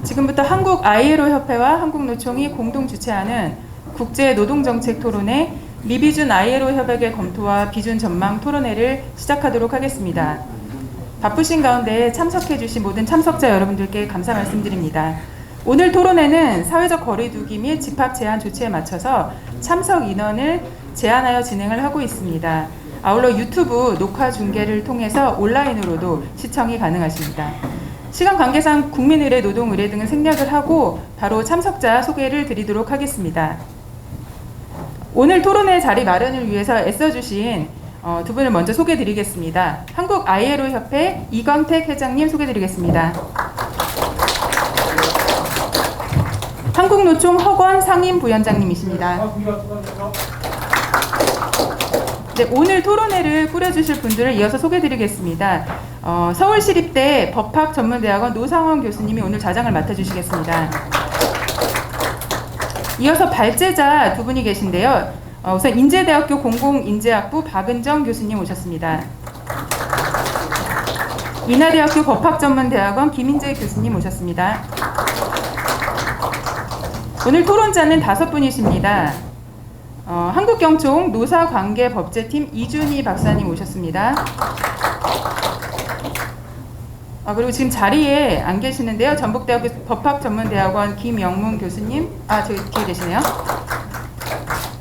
지금부터 한국 ILO 협회와 한국노총이 공동 주최하는 국제 노동정책 토론회 미비준 ILO 협약의 검토와 비준 전망 토론회를 시작하도록 하겠습니다. 바쁘신 가운데 참석해주신 모든 참석자 여러분들께 감사 말씀드립니다. 오늘 토론회는 사회적 거리두기 및 집합 제한 조치에 맞춰서 참석 인원을 제한하여 진행을 하고 있습니다. 아울러 유튜브 녹화 중계를 통해서 온라인으로도 시청이 가능하십니다. 시간 관계상 국민의례, 노동의례 등은 생략을 하고 바로 참석자 소개를 드리도록 하겠습니다. 오늘 토론회 자리 마련을 위해서 애써주신 두 분을 먼저 소개드리겠습니다. 한국 ILO 협회 이광택 회장님 소개드리겠습니다. 한국노총 허권 상임부위원장님이십니다. 네, 오늘 토론회를 꾸려주실 분들을 이어서 소개드리겠습니다. 서울시립대 법학전문대학원 노상원 교수님이 오늘 좌장을 맡아주시겠습니다. 이어서 발제자 두 분이 계신데요. 우선 인제대학교 공공인재학부 박은정 교수님 오셨습니다. 인하대학교 법학전문대학원 김인재 교수님 오셨습니다. 오늘 토론자는 5분이십니다. 한국경총 노사관계법제팀 이준희 박사님 오셨습니다. 그리고 지금 자리에 안 계시는데요. 전북대학교 법학전문대학원 김영문 교수님, 저기 뒤에 계시네요.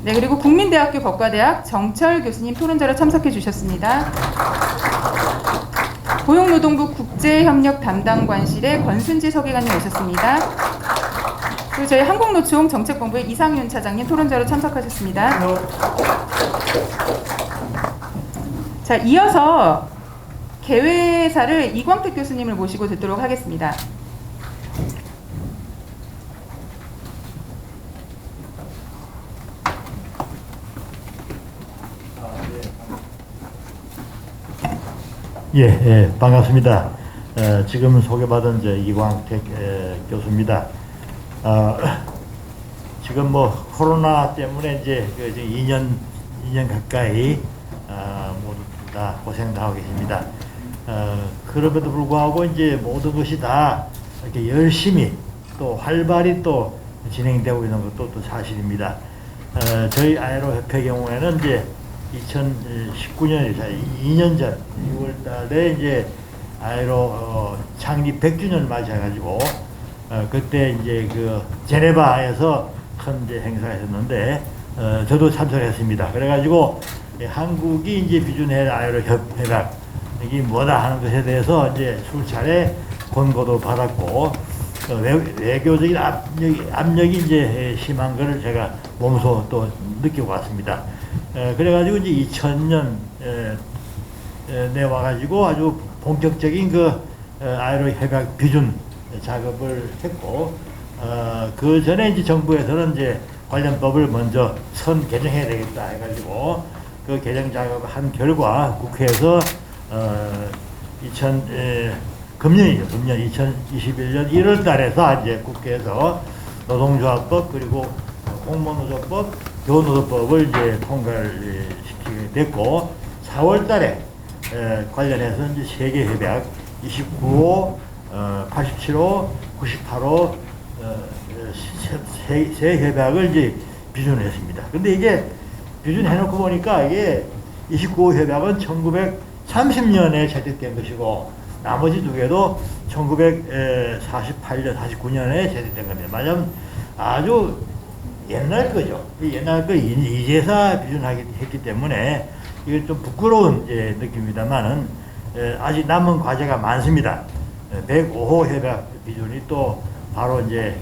네, 그리고 국민대학교 법과대학 정철 교수님 토론자로 참석해 주셨습니다. 고용노동부 국제협력 담당관실의 권순지 서기관님 오셨습니다. 그리고 저희 한국노총 정책본부의 이상윤 차장님 토론자로 참석하셨습니다. 자, 이어서 개회사를 이광택 교수님을 모시고 듣도록 하겠습니다. 반갑습니다. 지금 소개받은 이광택 교수입니다. 지금 코로나 때문에 이제 2년 가까이 모두 다 고생 당하고 계십니다. 그럼에도 불구하고 이제 모든 것이 다 이렇게 열심히 또 활발히 또 진행되고 있는 것도 또 사실입니다. 저희 ILO 협회 경우에는 이제 2019년, 2년 전 6월 달에 이제 ILO 창립 100주년을 맞이해가지고 그때 이제 그 제네바에서 큰 이제 행사가 있었는데 저도 참석했습니다. 그래가지고 한국이 이제 비준해 ILO 협약 이게 뭐다 하는 것에 대해서 이제 수차례 권고도 받았고 외교적인 압력이 이제 심한 것을 제가 몸소 또 느끼고 왔습니다. 그래가지고 이제 2000년 내 와가지고 아주 본격적인 그 ILO 협약 비준 작업을 했고 그 전에 이제 정부에서는 이제 관련 법을 먼저 개정해야 되겠다 해가지고 그 개정 작업을 한 결과 국회에서 금년 2021년 1월 달에서 이제 국회에서 노동조합법 그리고 공무노조법, 교노조법을 이제 통과를 시키게 됐고 4월 달에 관련해서 이제 세계 협약 29호, 87호, 98호 세 협약을 이제 비준했습니다. 근데 이게 비준해놓고 보니까 이게 29호 협약은 1930년에 채택된 것이고 나머지 두 개도 1948년, 49년에 채택된 겁니다. 말하자면 아주 옛날 거죠. 옛날 거 이제사 비준했기 때문에 이게 좀 부끄러운 느낌입니다만은 아직 남은 과제가 많습니다. 105호 협약 비준이 또 바로 이제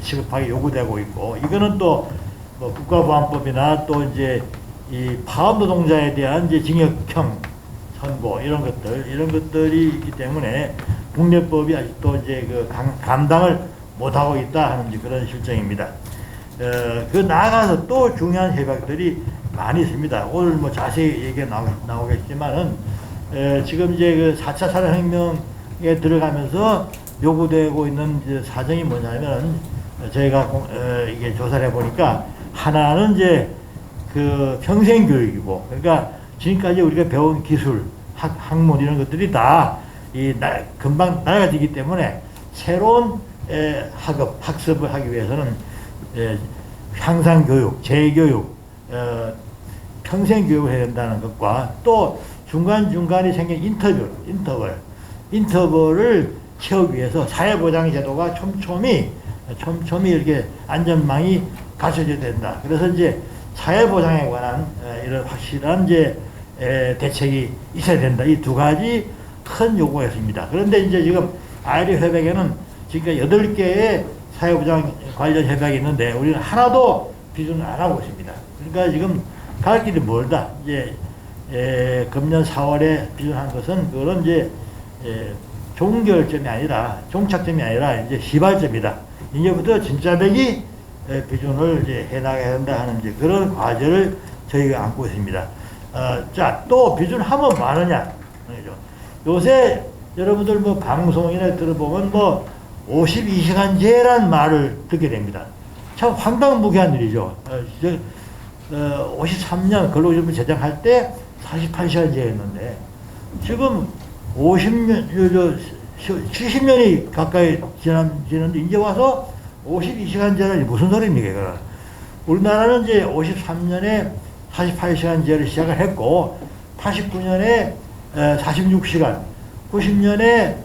시급하게 요구되고 있고 이거는 또 뭐 국가보안법이나 또 이제 이 파업 노동자에 대한 이제 징역형 선고 이런 것들이 있기 때문에 국내법이 아직도 이제 감당을 못하고 있다 하는 그런 실정입니다. 그 나아가서 또 중요한 협약들이 많이 있습니다. 오늘 뭐 자세히 얘기가 나오겠지만은 지금 이제 4차 산업혁명에 들어가면서 요구되고 있는 이제 사정이 뭐냐면 저희가 이게 조사를 해보니까 하나는 이제 그 평생 교육이고 그러니까 지금까지 우리가 배운 기술, 학문 이런 것들이 다 금방 낡아지기 때문에 새로운 학습을 하기 위해서는 향상교육, 재교육, 평생 교육을 해야 된다는 것과 또 중간중간에 생긴 인터벌을 채우기 위해서 사회보장제도가 촘촘히 이렇게 안전망이 갖춰져야 된다. 그래서 이제 사회보장에 관한 이런 확실한 이제 대책이 있어야 된다. 이 두 가지 큰 요구였습니다. 그런데 이제 지금 아이로 협약에는 지금까지 8개의 사회보장 관련 협약이 있는데 우리는 하나도 비준을 안 하고 있습니다. 그러니까 지금 갈 길이 멀다. 이제 금년 4월에 비준한 것은 그런 이제 종결점이 아니라 종착점이 아니라 이제 시발점이다. 이제부터 진짜배기 비준을 이제 해나가야 한다 하는 이제 그런 과제를 저희가 안고 있습니다. 자, 또 비준하면 뭐 하느냐? 요새 여러분들 뭐 방송이나 들어보면 뭐 52시간제란 말을 듣게 됩니다. 참 황당무계한 일이죠. 53년 근로기준법 제정할 때 48시간제였는데 지금 70년이 가까이 지났는데 이제 와서 52시간제는 무슨 소리입니까? 이거는. 우리나라는 이제 53년에 48시간제를 시작을 했고 89년에 46시간, 90년에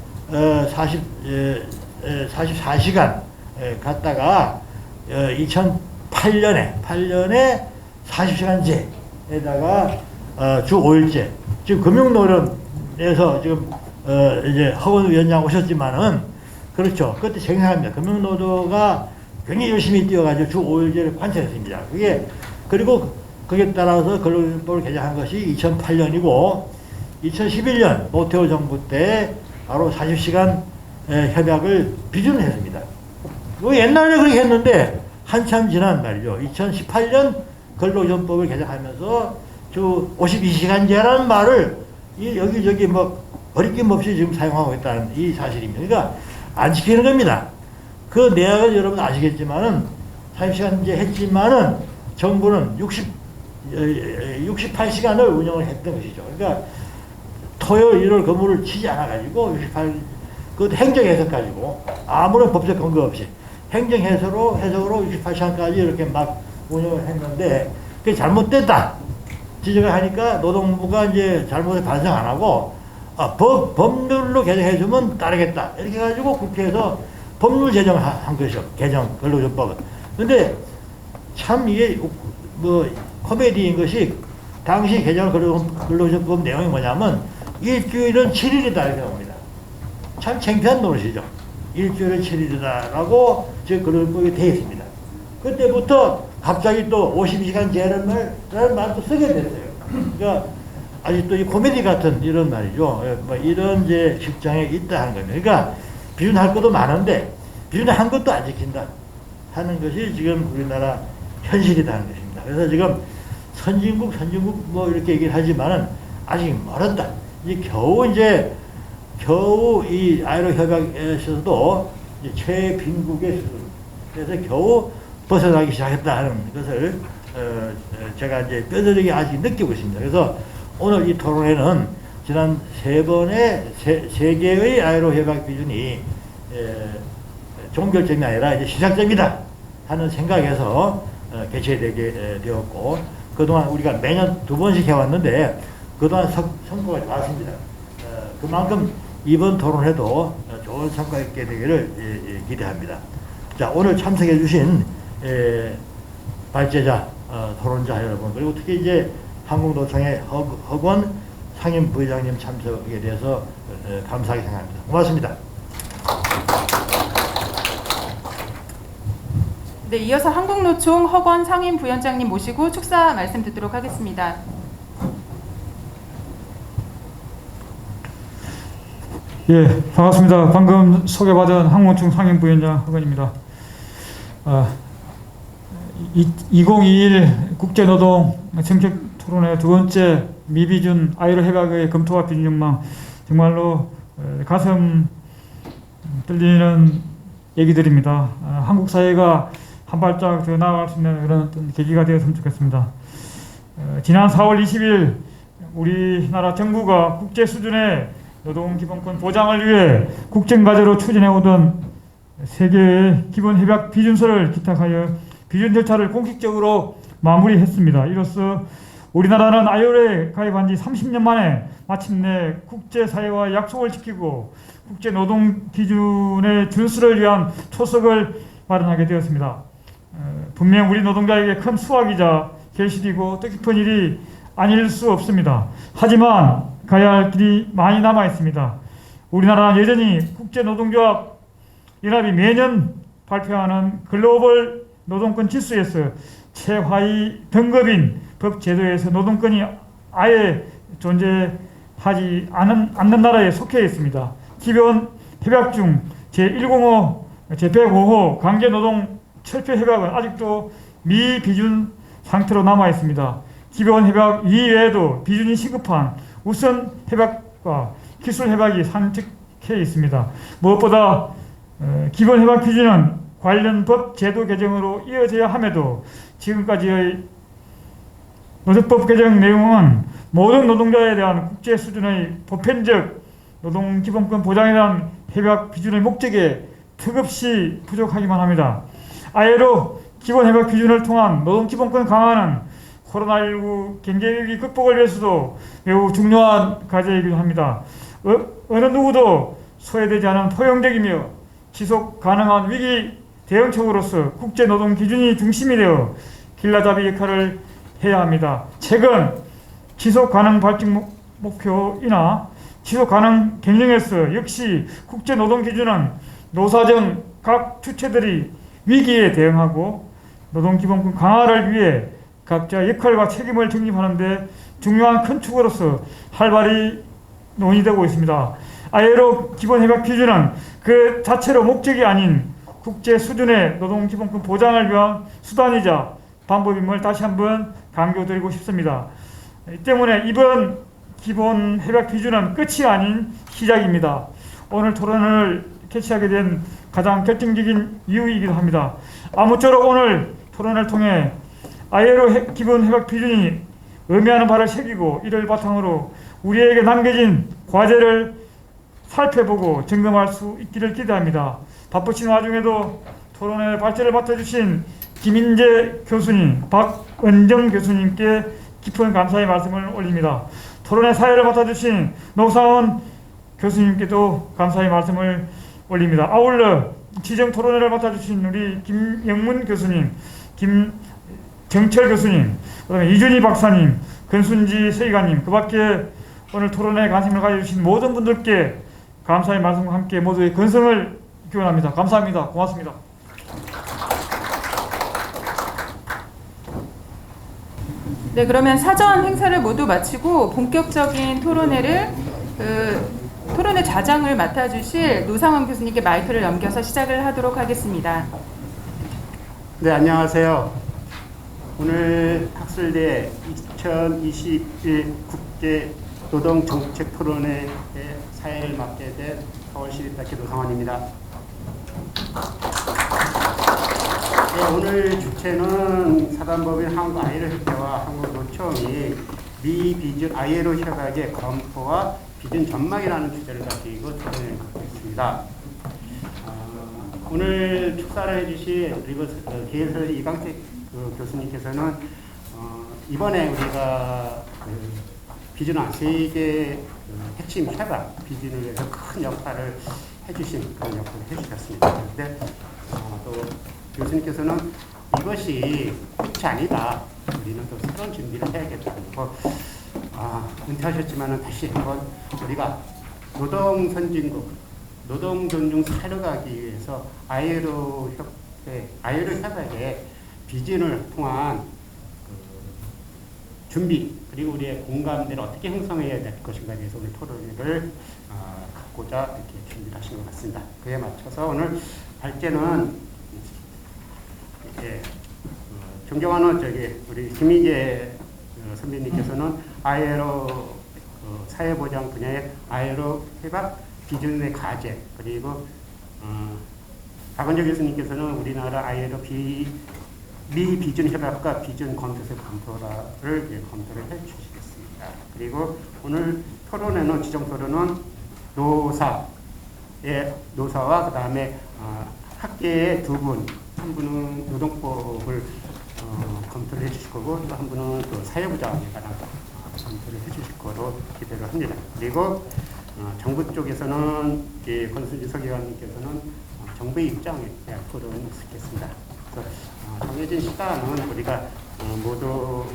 44시간 갔다가 2008년에 40시간제에다가 주 5일제. 지금 금융노련에서 지금 이제 허원 위원장 오셨지만은 그렇죠. 그때 생생합니다. 금융노조가 굉장히 열심히 뛰어가지고 주 5일제를 관철했습니다. 그리고 거기에 따라서 근로기준법을 개정한 것이 2008년이고 2011년 노태우 정부 때 바로 40시간 협약을 비준을 했습니다. 옛날에 그렇게 했는데 한참 지난 말이죠. 2018년 근로기준법을 개정하면서 주 52시간제라는 말을 여기저기 뭐 거리낌 없이 지금 사용하고 있다는 이 사실입니다. 그러니까 안 지키는 겁니다. 그 내역은 여러분 아시겠지만은 40시간제 했지만은 정부는 68시간을 운영을 했던 것이죠. 그러니까 토요일, 일요일 근무를 치지 않아가지고 그것도 행정해석 가지고 아무런 법적 근거 없이 행정해석으로 68시간까지 이렇게 막 운영을 했는데 그게 잘못됐다 지적을 하니까 노동부가 이제 잘못을 반성 안 하고 법률로 개정해주면 따르겠다 이렇게 해가지고 국회에서 법률 제정한 것이죠. 개정 근로기준법은. 근데 참 이게 뭐 코미디인 것이 당시 개정 근로기준법 내용이 뭐냐면 일주일은 7일이다 이렇게 나옵니다. 참 창피한 노릇이죠. 일주일은 7일이다라고 지금 근로기준법이 되어 있습니다. 그때부터 갑자기 또 52시간제라는 말도 쓰게 됐어요. 그러니까 아직도 이 코미디 같은 이런 말이죠. 뭐 이런 이제 직장에 있다 하는 겁니다. 그러니까 비준할 것도 많은데 비준한 것도 안 지킨다 하는 것이 지금 우리나라 현실이라는 것입니다. 그래서 지금 선진국 뭐 이렇게 얘기를 하지만은 아직 멀었다. 겨우 이 아이로 협약에서도 최빈국의 수준. 그래서 겨우 벗어나기 시작했다 하는 것을 제가 이제 뼈저리게 아직 느끼고 있습니다. 그래서 오늘 이 토론회는 지난 3개의 아이로 협약 비준이 종결점이 아니라 이제 시작점이다 하는 생각에서 개최되게 되었고 그동안 우리가 매년 2번씩 해왔는데 그동안 성과가 좋았습니다. 그만큼 이번 토론회도 좋은 성과 있게 되기를 기대합니다. 자, 오늘 참석해 주신 발제자, 토론자 여러분 그리고 특히 이제 한국노총의 허건 상임 부회장님 참석에 대해서 감사하게 생각합니다. 고맙습니다. 네, 이어서 한국노총 허건 상임 부위원장님 모시고 축사 말씀 듣도록 하겠습니다. 예, 반갑습니다. 방금 소개받은 한국노총 상임 부위원장 허건입니다. 2021 국제노동 정책 토론회 두 번째 미비준 아이로 협약의 검토와 비준 전망 정말로 가슴 뚫리는 얘기들입니다. 한국 사회가 한 발짝 더 나아갈 수 있는 그런 어떤 계기가 되었으면 좋겠습니다. 지난 4월 20일 우리나라 정부가 국제 수준의 노동기본권 보장을 위해 국정과제로 추진해오던 세계의 기본협약 비준서를 기탁하여 비준 절차를 공식적으로 마무리했습니다. 이로써 우리나라는 ILO에 가입한 지 30년 만에 마침내 국제사회와 약속을 지키고 국제노동기준의 준수를 위한 초석을 마련하게 되었습니다. 분명 우리 노동자에게 큰 수확이자 결실이고 뜻깊은 일이 아닐 수 없습니다. 하지만 가야 할 길이 많이 남아 있습니다. 우리나라는 여전히 국제노동조합 연합이 매년 발표하는 글로벌 노동권 지수에서 최하위 등급인 법 제도에서 노동권이 아예 존재하지 않는 나라에 속해 있습니다. 기본 협약 중 제105, 제105호 강제노동 철폐 협약은 아직도 미비준 상태로 남아 있습니다. 기본 협약 이외에도 비준이 시급한 우선 협약과 기술 협약이 산책해 있습니다. 무엇보다 기본 협약 비준은 관련 법 제도 개정으로 이어져야 함에도 지금까지의 노동법 개정 내용은 모든 노동자에 대한 국제 수준의 보편적 노동기본권 보장에 대한 협약 비준의 목적에 턱없이 부족하기만 합니다. ILO 기본협약 비준을 통한 노동기본권 강화는 코로나19 경제위기 극복을 위해서도 매우 중요한 과제이기도 합니다. 어느 누구도 소외되지 않은 포용적이며 지속 가능한 위기 대응책으로서 국제노동기준이 중심이 되어 길라잡이 역할을 해야 합니다. 최근 지속가능 발전 목표이나 지속가능 경영에서 역시 국제노동기준은 노사정 각 주체들이 위기에 대응하고 노동기본권 강화를 위해 각자 역할과 책임을 정립하는 데 중요한 큰 축으로서 활발히 논의되고 있습니다. ILO 기본협약 기준은 그 자체로 목적이 아닌 국제 수준의 노동기본권 보장을 위한 수단이자 방법임을 다시 한번 강조드리고 싶습니다. 이 때문에 이번 기본협약 기준은 끝이 아닌 시작입니다. 오늘 토론을 개최하게 된 가장 결정적인 이유이기도 합니다. 아무쪼록 오늘 토론을 통해 ILO 기본협약 비준이 의미하는 바를 새기고 이를 바탕으로 우리에게 남겨진 과제를 살펴보고 점검할 수 있기를 기대합니다. 바쁘신 와중에도 토론의 발제를 맡아주신 김인재 교수님, 박은정 교수님께 깊은 감사의 말씀을 올립니다. 토론의 사회를 맡아주신 노상원 교수님께도 감사의 말씀을 올립니다. 아울러 지정 토론회를 맡아주신 우리 김영문 교수님, 김정철 교수님, 그다음에 이준희 박사님, 권순지 세이가님, 그 밖에 오늘 토론에 관심을 가져주신 모든 분들께 감사의 말씀과 함께 모두의 건성을 기원합니다. 감사합니다. 고맙습니다. 네, 그러면 사전 행사를 모두 마치고 본격적인 토론회를 토론회 좌장을 맡아주실 노상원 교수님께 마이크를 넘겨서 시작을 하도록 하겠습니다. 네, 안녕하세요. 오늘 학술대 2021 국제 노동 정책 토론회의 사회를 맡게 된 서울시립대학교 노상원입니다. 네, 오늘 주체는 사단법인 한국ILO협회와 한국노총이 미비준 ILO 협약의 검토와 비준 전망이라는 주제를 가지고 토론을 갖고 있습니다. 오늘 축사를 해주신 그리고 계획설 이강택 교수님께서는 이번에 우리가 비준안 세계 핵심 협약 비준을 위해서 큰 역할을 해주신 그런 역할을 해주셨습니다. 그런데 또 교수님께서는 이것이 끝이 아니다. 우리는 또 새로운 준비를 해야겠다는 거. 은퇴하셨지만은 다시 한번 우리가 노동 선진국, 노동 존중 사회로 가기 위해서 ILO 협약의 비준을 통한 준비 그리고 우리의 공감대를 어떻게 형성해야 될 것인가에 대해서 오늘 토론회를 갖고자 이렇게 준비를 하신 것 같습니다. 그에 맞춰서 오늘 발제는 존경하는 우리 김희재 선배님께서는 ILO 사회보장 분야의 ILO 협약 비준의 과제 그리고 박은정 교수님께서는 우리나라 ILO 미비준 협약과 비준 검토서 검토를 해 주시겠습니다. 그리고 오늘 토론회는 지정 토론은 노사와 그다음에 학계의 두 분, 한 분은 노동법을 검토를 해주실 거고 또 한 분은 또 사회부장에 관한 검토를 해주실 거로 기대를 합니다. 그리고 정부 쪽에서는 권순지 서기관님께서는 정부의 입장에 대한 토론을 있겠습니다. 그래서 정해진 시간은 우리가 모두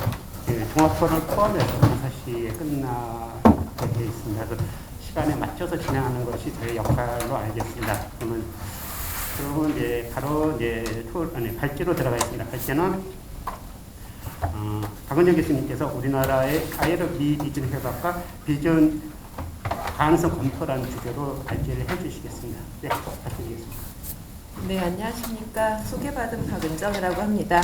종합토론 포함해서 5시에 끝나게 되어 있습니다. 그래서 시간에 맞춰서 진행하는 것이 저희 역할로 알겠습니다. 그러면 이제 바로 발제로 들어가겠습니다. 발제는 박은정 교수님께서 우리나라의 ILO 미비준 협약과 비준 가능성 검토라는 주제로 발제를 해주시겠습니다. 네, 부탁드리겠습니다. 네, 안녕하십니까. 소개받은 박은정이라고 합니다.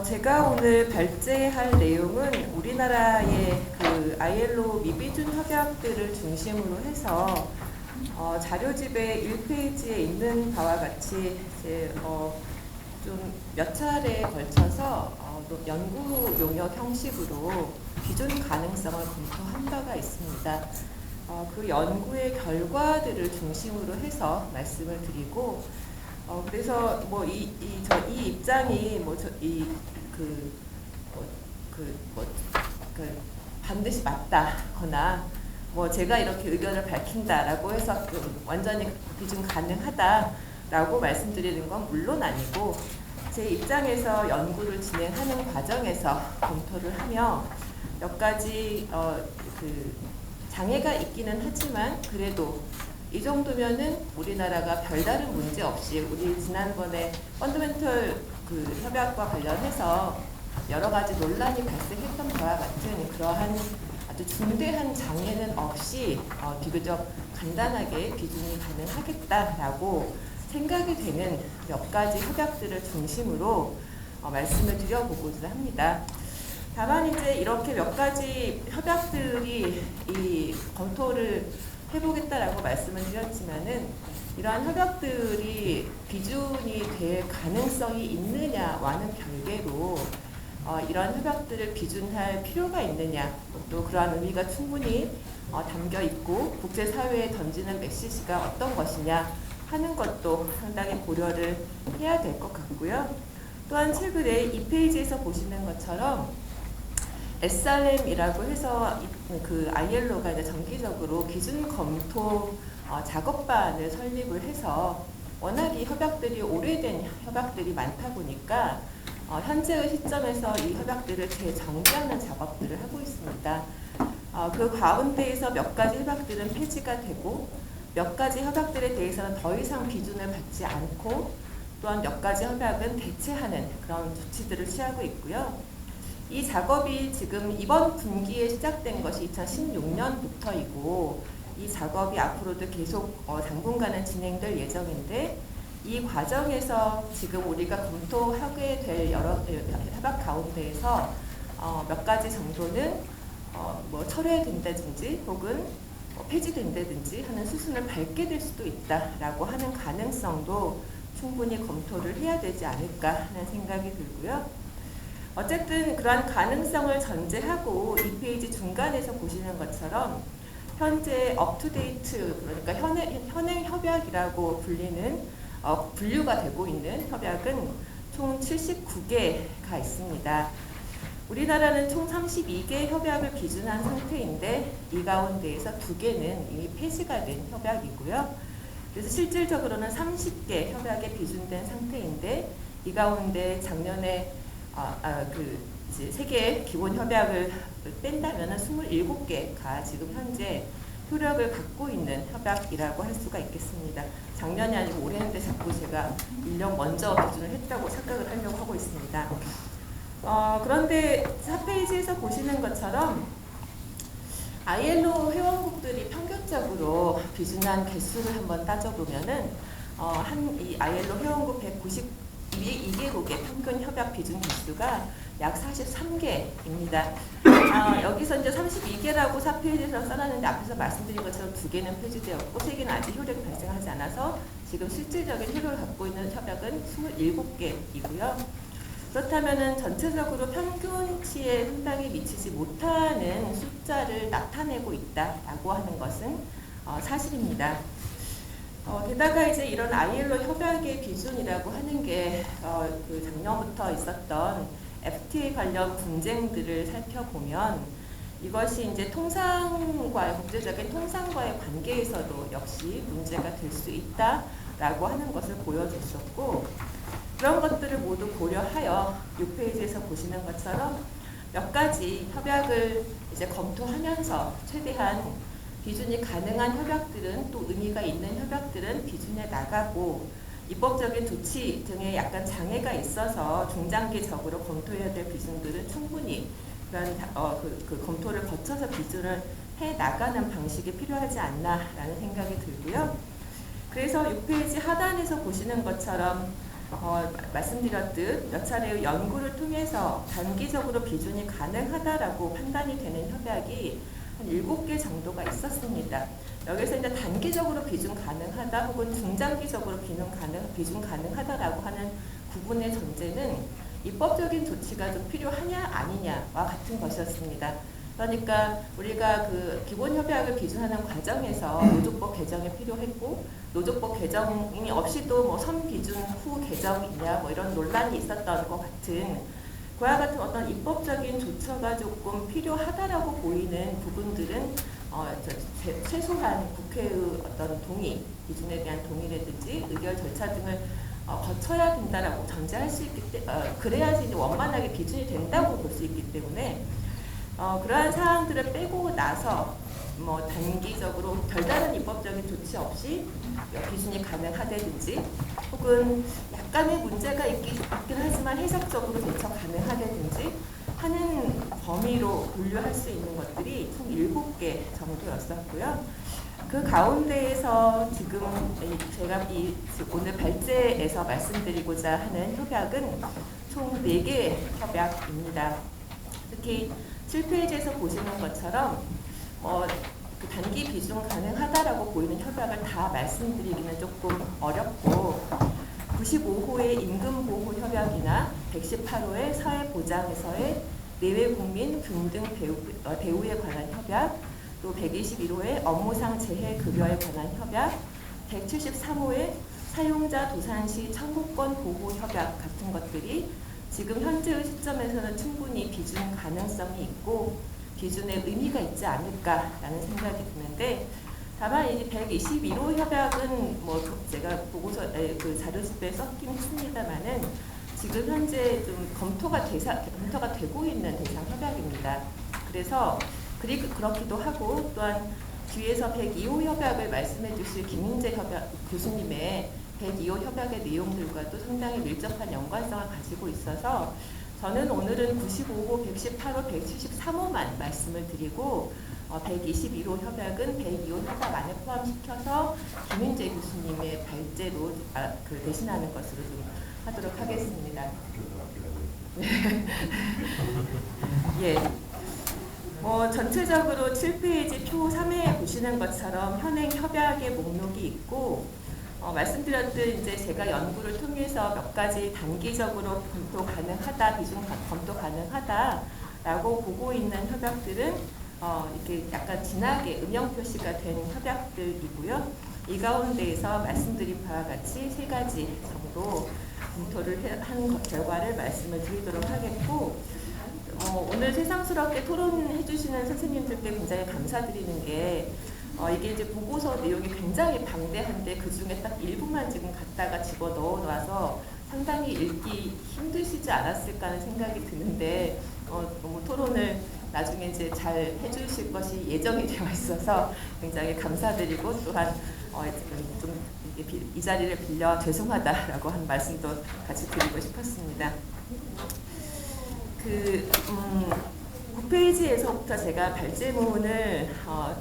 제가 오늘 발제할 내용은 우리나라의 그 ILO 미비준 협약들을 중심으로 해서 자료집의 1페이지에 있는 바와 같이 이제 좀 몇 차례에 걸쳐서 연구 용역 형식으로 비준 가능성을 검토한 바가 있습니다. 그 연구의 결과들을 중심으로 해서 말씀을 드리고, 그래서 뭐 이 입장이 반드시 맞다거나 뭐 제가 이렇게 의견을 밝힌다라고 해서 완전히 비준 가능하다라고 말씀드리는 건 물론 아니고, 제 입장에서 연구를 진행하는 과정에서 검토를 하며 몇 가지 장애가 있기는 하지만 그래도 이 정도면은 우리나라가 별다른 문제 없이 우리 지난번에 펀더멘털 협약과 관련해서 여러 가지 논란이 발생했던 바와 같은 그러한 아주 중대한 장애는 없이 비교적 간단하게 비준이 가능하겠다라고 생각이 되는 몇 가지 협약들을 중심으로 말씀을 드려보고자 합니다. 다만 이제 이렇게 몇 가지 협약들이 이 검토를 해보겠다라고 말씀을 드렸지만은 이러한 협약들이 비준이 될 가능성이 있느냐와는 별개로 이러한 협약들을 비준할 필요가 있느냐, 또 그러한 의미가 충분히 담겨 있고 국제사회에 던지는 메시지가 어떤 것이냐 하는 것도 상당히 고려를 해야 될 것 같고요. 또한 최근에 2페이지에서 보시는 것처럼 SRM이라고 해서 그 ILO가 이제 정기적으로 기준 검토 작업반을 설립을 해서 워낙 이 협약들이 오래된 협약들이 많다 보니까 현재의 시점에서 이 협약들을 재정비하는 작업들을 하고 있습니다. 그 가운데에서 몇 가지 협약들은 폐지가 되고 몇 가지 협약들에 대해서는 더 이상 비준을 받지 않고 또한 몇 가지 협약은 대체하는 그런 조치들을 취하고 있고요. 이 작업이 지금 이번 분기에 시작된 것이 2016년부터이고 이 작업이 앞으로도 계속 당분간은 진행될 예정인데, 이 과정에서 지금 우리가 검토하게 될 여러 협약 가운데에서 몇 가지 정도는 뭐 철회된다든지 혹은 폐지된다든지 하는 수순을 밟게 될 수도 있다라고 하는 가능성도 충분히 검토를 해야 되지 않을까 하는 생각이 들고요. 어쨌든 그러한 가능성을 전제하고 2페이지 중간에서 보시는 것처럼 현재 업투데이트, 그러니까 현행 협약이라고 불리는 분류가 되고 있는 협약은 총 79개가 있습니다. 우리나라는 총 32개 협약을 기준한 상태인데 이 가운데에서 2개는 이미 폐지가 된 협약이고요. 그래서 실질적으로는 30개 협약에 비준된 상태인데 이 가운데 작년에 이제 세계 기본 협약을 뺀다면 27개가 지금 현재 효력을 갖고 있는 협약이라고 할 수가 있겠습니다. 작년이 아니고 올해인데 자꾸 제가 1년 먼저 기준을 했다고 착각을 하려고 하고 있습니다. 그런데 4페이지에서 보시는 것처럼 ILO 회원국들이 평균적으로 비준한 개수를 한번 따져보면은 이 ILO 회원국 192개국의 평균 협약 비준 개수가 약 43개입니다. 여기서 이제 32개라고 4페이지에서 써놨는데 앞에서 말씀드린 것처럼 2개는 폐지되었고 3개는 아직 효력이 발생하지 않아서 지금 실질적인 효력을 갖고 있는 협약은 27개이고요. 그렇다면 전체적으로 평균치에 상당히 미치지 못하는 숫자를 나타내고 있다라고 하는 것은 사실입니다. 게다가 이제 이런 ILO 협약의 비준이라고 하는 게 그 작년부터 있었던 FTA 관련 분쟁들을 살펴보면 이것이 이제 국제적인 통상과의 관계에서도 역시 문제가 될 수 있다라고 하는 것을 보여줬었고, 그런 것들을 모두 고려하여 6페이지에서 보시는 것처럼 몇 가지 협약을 이제 검토하면서 최대한 비준이 가능한 협약들은, 또 의미가 있는 협약들은 비준에 나가고, 입법적인 조치 등에 약간 장애가 있어서 중장기적으로 검토해야 될 비준들은 충분히 그런 그 검토를 거쳐서 비준을 해 나가는 방식이 필요하지 않나라는 생각이 들고요. 그래서 6페이지 하단에서 보시는 것처럼 말씀드렸듯 몇 차례의 연구를 통해서 단기적으로 비준이 가능하다라고 판단이 되는 협약이 한 7개 정도가 있었습니다. 여기서 이제 단기적으로 비준 가능하다 혹은 중장기적으로 비준 가능하다라고 하는 구분의 전제는 입법적인 조치가 좀 필요하냐 아니냐와 같은 것이었습니다. 그러니까 우리가 그 기본 협약을 비준하는 과정에서 노조법 개정이 필요했고, 노조법 개정이 없이도 뭐 선기준 후 개정이냐 뭐 이런 논란이 있었던 것 같은, 그와 같은 어떤 입법적인 조처가 조금 필요하다라고 보이는 부분들은 최소한 국회의 어떤 동의, 기준에 대한 동의라든지 의결 절차 등을 거쳐야 된다라고 전제할 수 있기 때문에, 그래야지 이제 원만하게 기준이 된다고 볼 수 있기 때문에 그러한 사항들을 빼고 나서 뭐 단기적으로 별다른 입법적인 조치 없이 기준이 가능하다든지, 혹은 약간의 문제가 있긴 하지만 해석적으로 대처 가능하다든지 하는 범위로 분류할 수 있는 것들이 총 7개 정도였었고요. 그 가운데에서 지금 제가 오늘 발제에서 말씀드리고자 하는 협약은 총 4개의 협약입니다. 특히 7페이지에서 보시는 것처럼 그 단기 비준 가능하다라고 보이는 협약을 다 말씀드리기는 조금 어렵고, 95호의 임금보호협약이나 118호의 사회보장에서의 내외국민 균등 배우에 관한 협약, 또 121호의 업무상 재해급여에 관한 협약, 173호의 사용자 도산시 청구권 보호 협약 같은 것들이 지금 현재의 시점에서는 충분히 비준 가능성이 있고 비준에 의미가 있지 않을까라는 생각이 드는데, 다만 이 121호 협약은 뭐 제가 보고서 그 자료집에 썼긴 했습니다만은 지금 현재 좀 검토가 되고 있는 대상 협약입니다. 그래서 그렇기도 하고, 또한 뒤에서 102호 협약을 말씀해 주실 김인재 교수님의 102호 협약의 내용들과도 상당히 밀접한 연관성을 가지고 있어서 저는 오늘은 95호, 118호, 173호만 말씀을 드리고 121호 협약은 102호 협약 안에 포함시켜서 김인재 교수님의 발제로 대신하는 것으로 좀 하도록 하겠습니다. 예. 전체적으로 7페이지 표 3에 보시는 것처럼 현행 협약의 목록이 있고, 말씀드렸듯 이제 제가 연구를 통해서 몇 가지 단기적으로 검토 가능하다, 비중 검토 가능하다라고 보고 있는 협약들은 이렇게 약간 진하게 음영 표시가 된 협약들이고요. 이 가운데에서 말씀드린 바와 같이 3가지 정도 검토를 한 결과를 말씀을 드리도록 하겠고, 오늘 새삼스럽게 토론해 주시는 선생님들께 굉장히 감사드리는 게, 이게 이제 보고서 내용이 굉장히 방대한데 그 중에 딱 일부만 지금 갖다가 집어 넣어놔서 상당히 읽기 힘드시지 않았을까 하는 생각이 드는데, 너무 토론을 나중에 이제 잘 해주실 것이 예정이 되어 있어서 굉장히 감사드리고, 또한 좀 이 자리를 빌려 죄송하다라고 하는 말씀도 같이 드리고 싶었습니다. 9페이지에서부터 제가 발제문을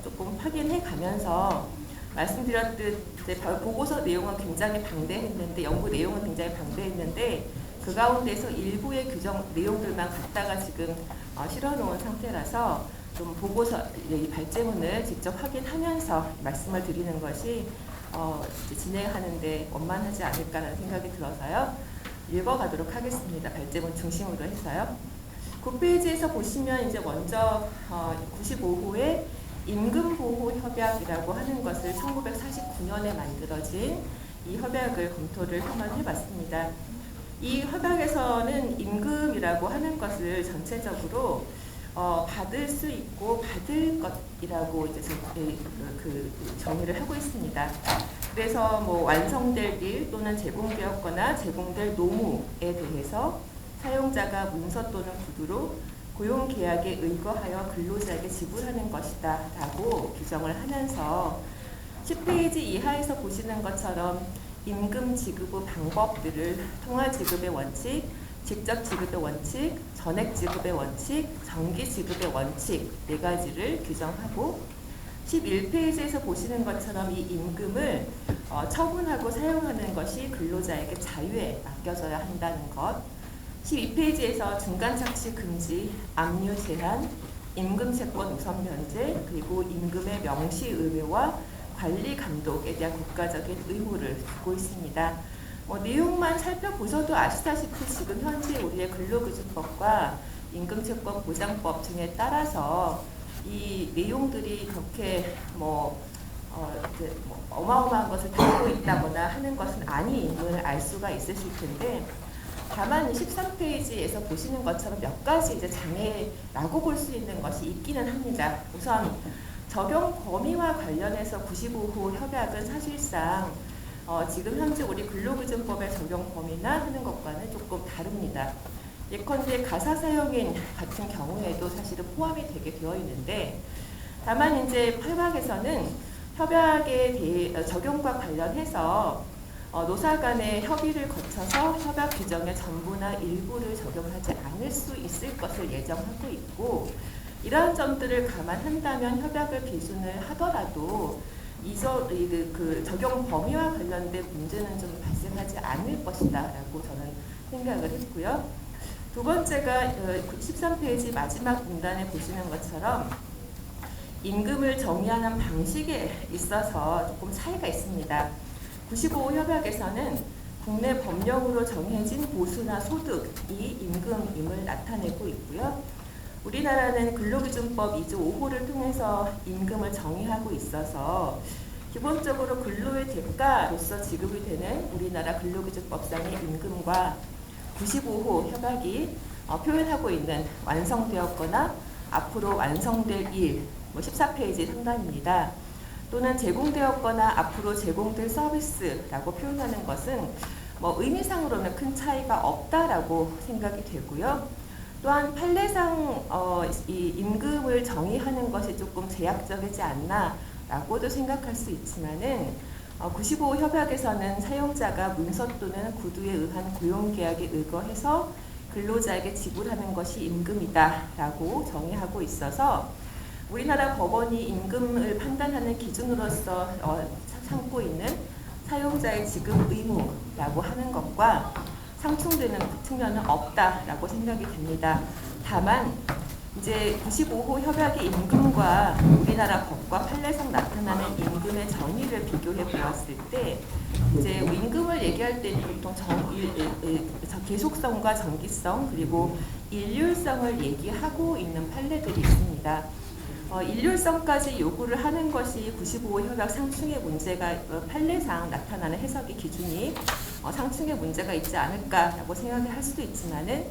조금 확인해 가면서 말씀드렸듯 이제 보고서 내용은 굉장히 방대했는데, 연구 내용은 굉장히 방대했는데 그 가운데서 일부의 규정 내용들만 갖다가 지금 실어놓은 상태라서 좀 보고서 이 발제문을 직접 확인하면서 말씀을 드리는 것이 진행하는데 원만하지 않을까라는 생각이 들어서요. 읽어가도록 하겠습니다. 발제문 중심으로 해서요. 9페이지에서 보시면 이제 먼저 95호의 임금보호협약이라고 하는 것을 1949년에 만들어진 이 협약을 검토를 한번 해봤습니다. 이 협약에서는 임금이라고 하는 것을 전체적으로 받을 수 있고 받을 것이라고 이제 정의를 하고 있습니다. 그래서 뭐 완성될 일 또는 제공되었거나 제공될 노무에 대해서 사용자가 문서 또는 구두로 고용계약에 의거하여 근로자에게 지불하는 것이다 라고 규정을 하면서 10페이지 이하에서 보시는 것처럼 임금 지급 후 방법들을 통화 지급의 원칙, 직접 지급의 원칙, 전액 지급의 원칙, 정기 지급의 원칙 4가지를 규정하고 11페이지에서 보시는 것처럼 이 임금을 처분하고 사용하는 것이 근로자에게 자유에 맡겨져야 한다는 것 12페이지에서 중간 착취 금지, 압류 제한, 임금 채권 우선 면제, 그리고 임금의 명시 의무와 관리 감독에 대한 국가적인 의무를 두고 있습니다. 내용만 살펴보셔도 아시다시피 지금 현재 우리의 근로기준법과 임금채권 보장법 등에 따라서 이 내용들이 그렇게 어마어마한 것을 담고 있다거나 하는 것은 아님을 알 수가 있으실 텐데 다만 13페이지에서 보시는 것처럼 몇 가지 이제 장애라고 볼 수 있는 것이 있기는 합니다. 우선 적용 범위와 관련해서 95호 협약은 사실상 지금 현재 우리 근로기준법의 적용 범위나 하는 것과는 조금 다릅니다. 예컨대 가사 사용인 같은 경우에도 사실은 포함이 되게 되어 있는데 다만 이제 협약에서는 협약에 대해 적용과 관련해서 노사 간의 협의를 거쳐서 협약 규정의 전부나 일부를 적용하지 않을 수 있을 것을 예정하고 있고 이러한 점들을 감안한다면 협약을 비준을 하더라도 그 적용 범위와 관련된 문제는 좀 발생하지 않을 것이다 라고 저는 생각을 했고요. 두 번째가 13페이지 마지막 문단에 보시는 것처럼 임금을 정의하는 방식에 있어서 조금 차이가 있습니다. 95호 협약에서는 국내 법령으로 정해진 보수나 소득이 임금임을 나타내고 있고요. 우리나라는 근로기준법 2조 5호를 통해서 임금을 정의하고 있어서 기본적으로 근로의 대가로서 지급이 되는 우리나라 근로기준법상의 임금과 95호 협약이 표현하고 있는 완성되었거나 앞으로 완성될 일, 14페이지 상단입니다. 또는 제공되었거나 앞으로 제공될 서비스라고 표현하는 것은 의미상으로는 큰 차이가 없다라고 생각이 되고요. 또한 판례상 이 임금을 정의하는 것이 조금 제약적이지 않나라고도 생각할 수 있지만은 95호 협약에서는 사용자가 문서 또는 구두에 의한 고용계약에 의거해서 근로자에게 지불하는 것이 임금이다라고 정의하고 있어서 우리나라 법원이 임금을 판단하는 기준으로서 삼고 있는 사용자의 지급 의무라고 하는 것과 상충되는 측면은 없다라고 생각이 됩니다. 다만 이제 95호 협약의 임금과 우리나라 법과 판례상 나타나는 임금의 정의를 비교해 보았을 때 이제 임금을 얘기할 때는 보통 계속성과 정기성 그리고 일률성을 얘기하고 있는 판례들이 있습니다. 일률성까지 요구를 하는 것이 95호 협약 상충의 문제가 판례상 나타나는 해석의 기준이 상충의 문제가 있지 않을까라고 생각을 할 수도 있지만은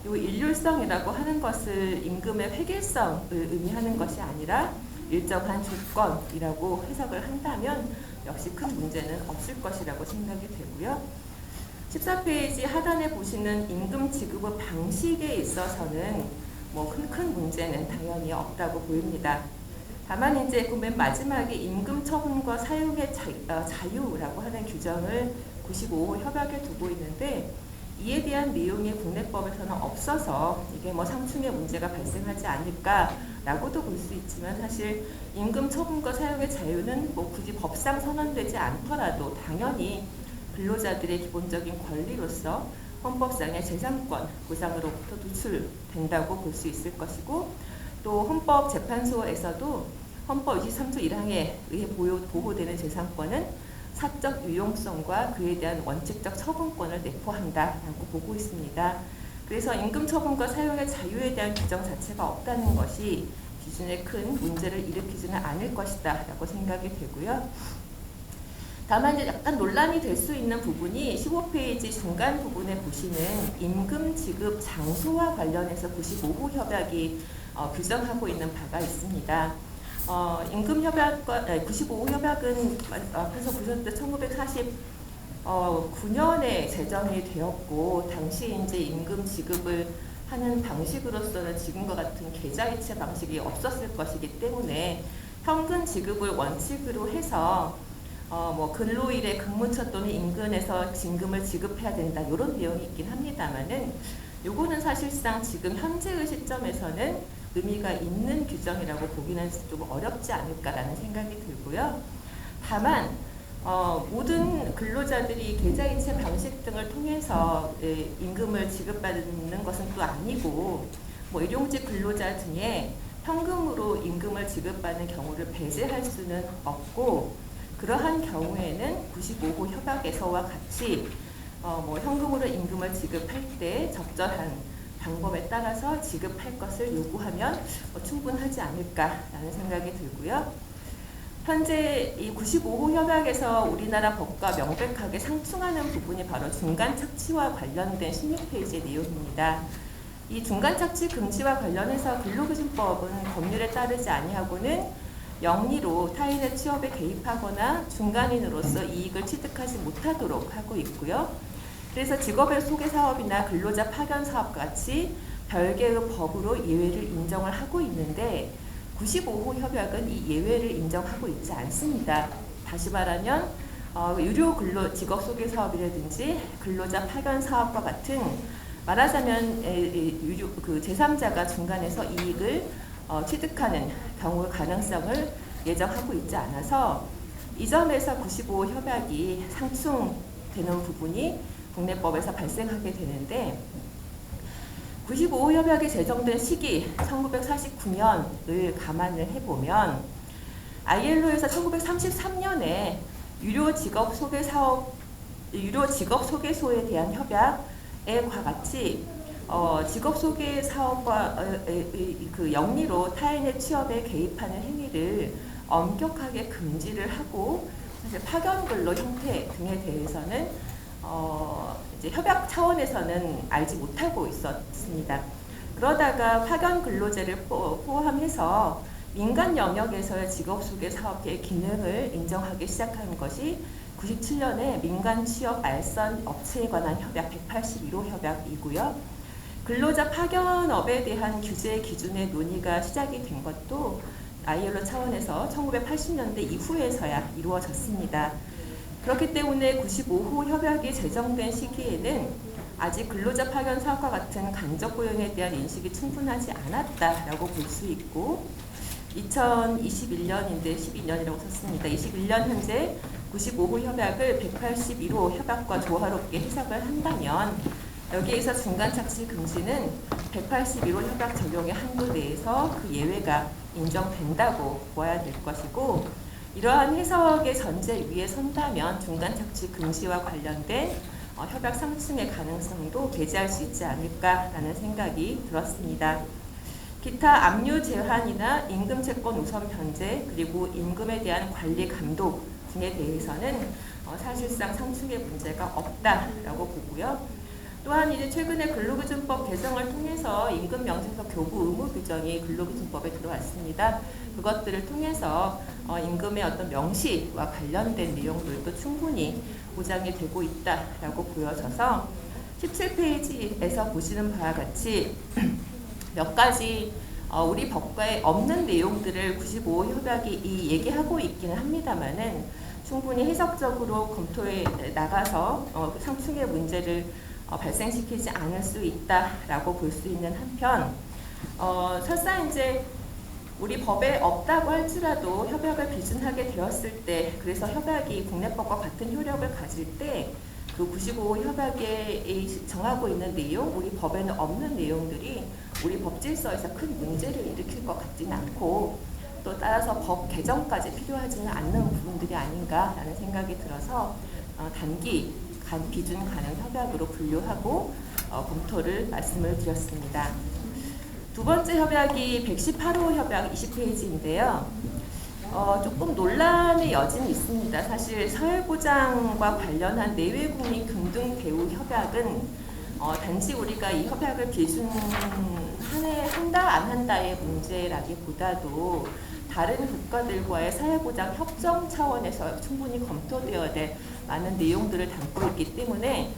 이 일률성이라고 하는 것을 임금의 획일성을 의미하는 것이 아니라 일정한 조건이라고 해석을 한다면 역시 큰 문제는 없을 것이라고 생각이 되고요. 14페이지 하단에 보시는 임금 지급의 방식에 있어서는 큰 문제는 당연히 없다고 보입니다. 다만 이제 그 맨 마지막에 임금 처분과 사용의 자유라고 하는 규정을 95호 협약에 두고 있는데 이에 대한 내용이 국내법에서는 없어서 이게 상충의 문제가 발생하지 않을까라고도 볼 수 있지만 사실 임금 처분과 사용의 자유는 굳이 법상 선언되지 않더라도 당연히 근로자들의 기본적인 권리로서 헌법상의 재산권 보장으로부터 누출된다고 볼 수 있을 것이고 또 헌법재판소에서도 헌법 23조 1항에 의해 보호되는 재산권은 사적 유용성과 그에 대한 원칙적 처분권을 내포한다라고 보고 있습니다. 그래서 임금 처분과 사용의 자유에 대한 규정 자체가 없다는 것이 기준에 큰 문제를 일으키지는 않을 것이다 라고 생각이 되고요. 다만 이제 약간 논란이 될 수 있는 부분이 15페이지 중간 부분에 보시는 임금 지급 장소와 관련해서 95호 협약이 규정하고 있는 바가 있습니다. 임금 협약과 95호 협약은 앞에서 보셨듯 1949년에 제정이 되었고 당시 이제 임금 지급을 하는 방식으로서는 지금과 같은 계좌이체 방식이 없었을 것이기 때문에 평균 지급을 원칙으로 해서 뭐 근로일의 근무처 또는 인근에서 임금을 지급해야 된다 이런 내용이 있긴 합니다만은 요거는 사실상 지금 현재의 시점에서는 의미가 있는 규정이라고 보기는 좀 어렵지 않을까라는 생각이 들고요. 다만 모든 근로자들이 계좌이체 방식 등을 통해서 임금을 지급받는 것은 또 아니고 뭐 일용직 근로자 등에 현금으로 임금을 지급받는 경우를 배제할 수는 없고 그러한 경우에는 95호 협약에서와 같이 뭐 현금으로 임금을 지급할 때 적절한 방법에 따라서 지급할 것을 요구하면 충분하지 않을까라는 생각이 들고요. 현재 이 95호 협약에서 우리나라 법과 명백하게 상충하는 부분이 바로 중간 착취와 관련된 16페이지의 내용입니다. 이 중간 착취 금지와 관련해서 근로기준법은 법률에 따르지 아니하고는 영리로 타인의 취업에 개입하거나 중간인으로서 이익을 취득하지 못하도록 하고 있고요. 그래서 직업의 소개 사업이나 근로자 파견 사업 같이 별개의 법으로 예외를 인정을 하고 있는데 95호 협약은 이 예외를 인정하고 있지 않습니다. 다시 말하면 유료 근로 직업 소개 사업이라든지 근로자 파견 사업과 같은 말하자면 유료 그 제3자가 중간에서 이익을 취득하는 경우 가능성을 예정하고 있지 않아서 이 점에서 95호 협약이 상충되는 부분이 국내법에서 발생하게 되는데 95호 협약이 제정된 시기 1949년을 감안을 해보면 ILO에서 1933년에 유료 직업 소개소에 대한 협약에 같이 직업 소개 사업과 그 영리로 타인의 취업에 개입하는 행위를 엄격하게 금지를 하고 사실 파견 근로 형태 등에 대해서는 이제 협약 차원에서는 알지 못하고 있었습니다. 그러다가 파견 근로제를 포함해서 민간 영역에서의 직업 소개 사업의 기능을 인정하기 시작한 것이 97년에 민간 취업 알선 업체에 관한 협약 181호 협약이고요. 근로자 파견업에 대한 규제 기준의 논의가 시작이 된 것도 ILO 차원에서 1980년대 이후에서야 이루어졌습니다. 그렇기 때문에 95호 협약이 제정된 시기에는 아직 근로자 파견 사업과 같은 간접 고용에 대한 인식이 충분하지 않았다라고 볼 수 있고 2021년인데 12년이라고 썼습니다. 21년 현재 95호 협약을 181호 협약과 조화롭게 해석을 한다면 여기에서 중간 착취 금지는 181호 협약 적용의 한도 내에서 그 예외가 인정된다고 보아야 될 것이고 이러한 해석의 전제 위에 선다면 중간 착취 금지와 관련된 협약 상충의 가능성도 배제할 수 있지 않을까라는 생각이 들었습니다. 기타 압류 제한이나 임금 채권 우선 변제 그리고 임금에 대한 관리 감독 등에 대해서는 사실상 상충의 문제가 없다라고 보고요. 또한 이제 최근에 근로기준법 개정을 통해서 임금 명세서 교부 의무 규정이 근로기준법에 들어왔습니다. 그것들을 통해서 임금의 어떤 명시와 관련된 내용들도 충분히 보장이 되고 있다라고 보여져서 17페이지에서 보시는 바와 같이 몇 가지 우리 법과에 없는 내용들을 95호 협약이 얘기하고 있기는 합니다만은 충분히 해석적으로 검토해 나가서 상충의 문제를 발생시키지 않을 수 있다라고 볼 수 있는 한편 설사 이제 우리 법에 없다고 할지라도 협약을 비준하게 되었을 때 그래서 협약이 국내법과 같은 효력을 가질 때 그 95호 협약에 정하고 있는 내용, 우리 법에는 없는 내용들이 우리 법 질서에서 큰 문제를 일으킬 것 같지는 않고 또 따라서 법 개정까지 필요하지는 않는 부분들이 아닌가라는 생각이 들어서 단기 비준 가능 협약으로 분류하고 검토를 말씀을 드렸습니다. 두 번째 협약이 118호 협약 20페이지인데요. 조금 논란의 여지는 있습니다. 사실 사회보장과 관련한 내외국민 균등 대우 협약은 단지 우리가 이 협약을 한다 안 한다의 문제라기보다도 다른 국가들과의 사회보장 협정 차원에서 충분히 검토되어야 될 많은 내용들을 담고 있기 때문에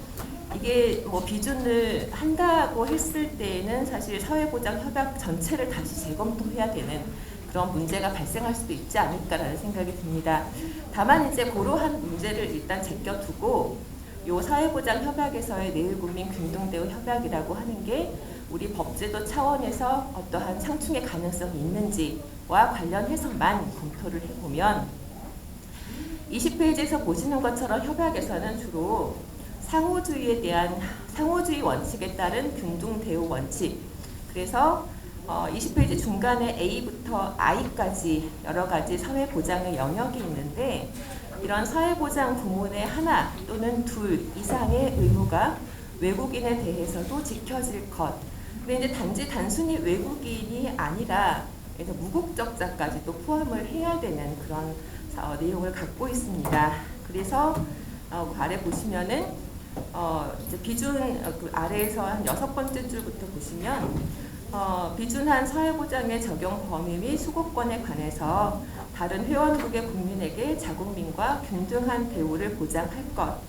이게 뭐 비준을 한다고 했을 때에는 사실 사회보장 협약 전체를 다시 재검토해야 되는 그런 문제가 발생할 수도 있지 않을까라는 생각이 듭니다. 다만 이제 그러한 문제를 일단 제껴두고 요 사회보장 협약에서의 내외국민 균등대우 협약이라고 하는 게 우리 법제도 차원에서 어떠한 상충의 가능성이 있는지와 관련해서만 검토를 해보면 20페이지에서 보시는 것처럼 협약에서는 주로 상호주의 원칙에 따른 균등 대우 원칙, 그래서 20페이지 중간에 A부터 I까지 여러 가지 사회보장의 영역이 있는데 이런 사회보장 부문의 하나 또는 둘 이상의 의무가 외국인에 대해서도 지켜질 것. 근데 이제 단순히 외국인이 아니라 그래서 무국적자까지도 포함을 해야 되는 그런 내용을 갖고 있습니다. 그래서 아래 보시면은 이제 비준 그 아래에서 한 6번째 줄부터 보시면 비준한 사회보장의 적용 범위 및 수고권에 관해서 다른 회원국의 국민에게 자국민과 균등한 대우를 보장할 것,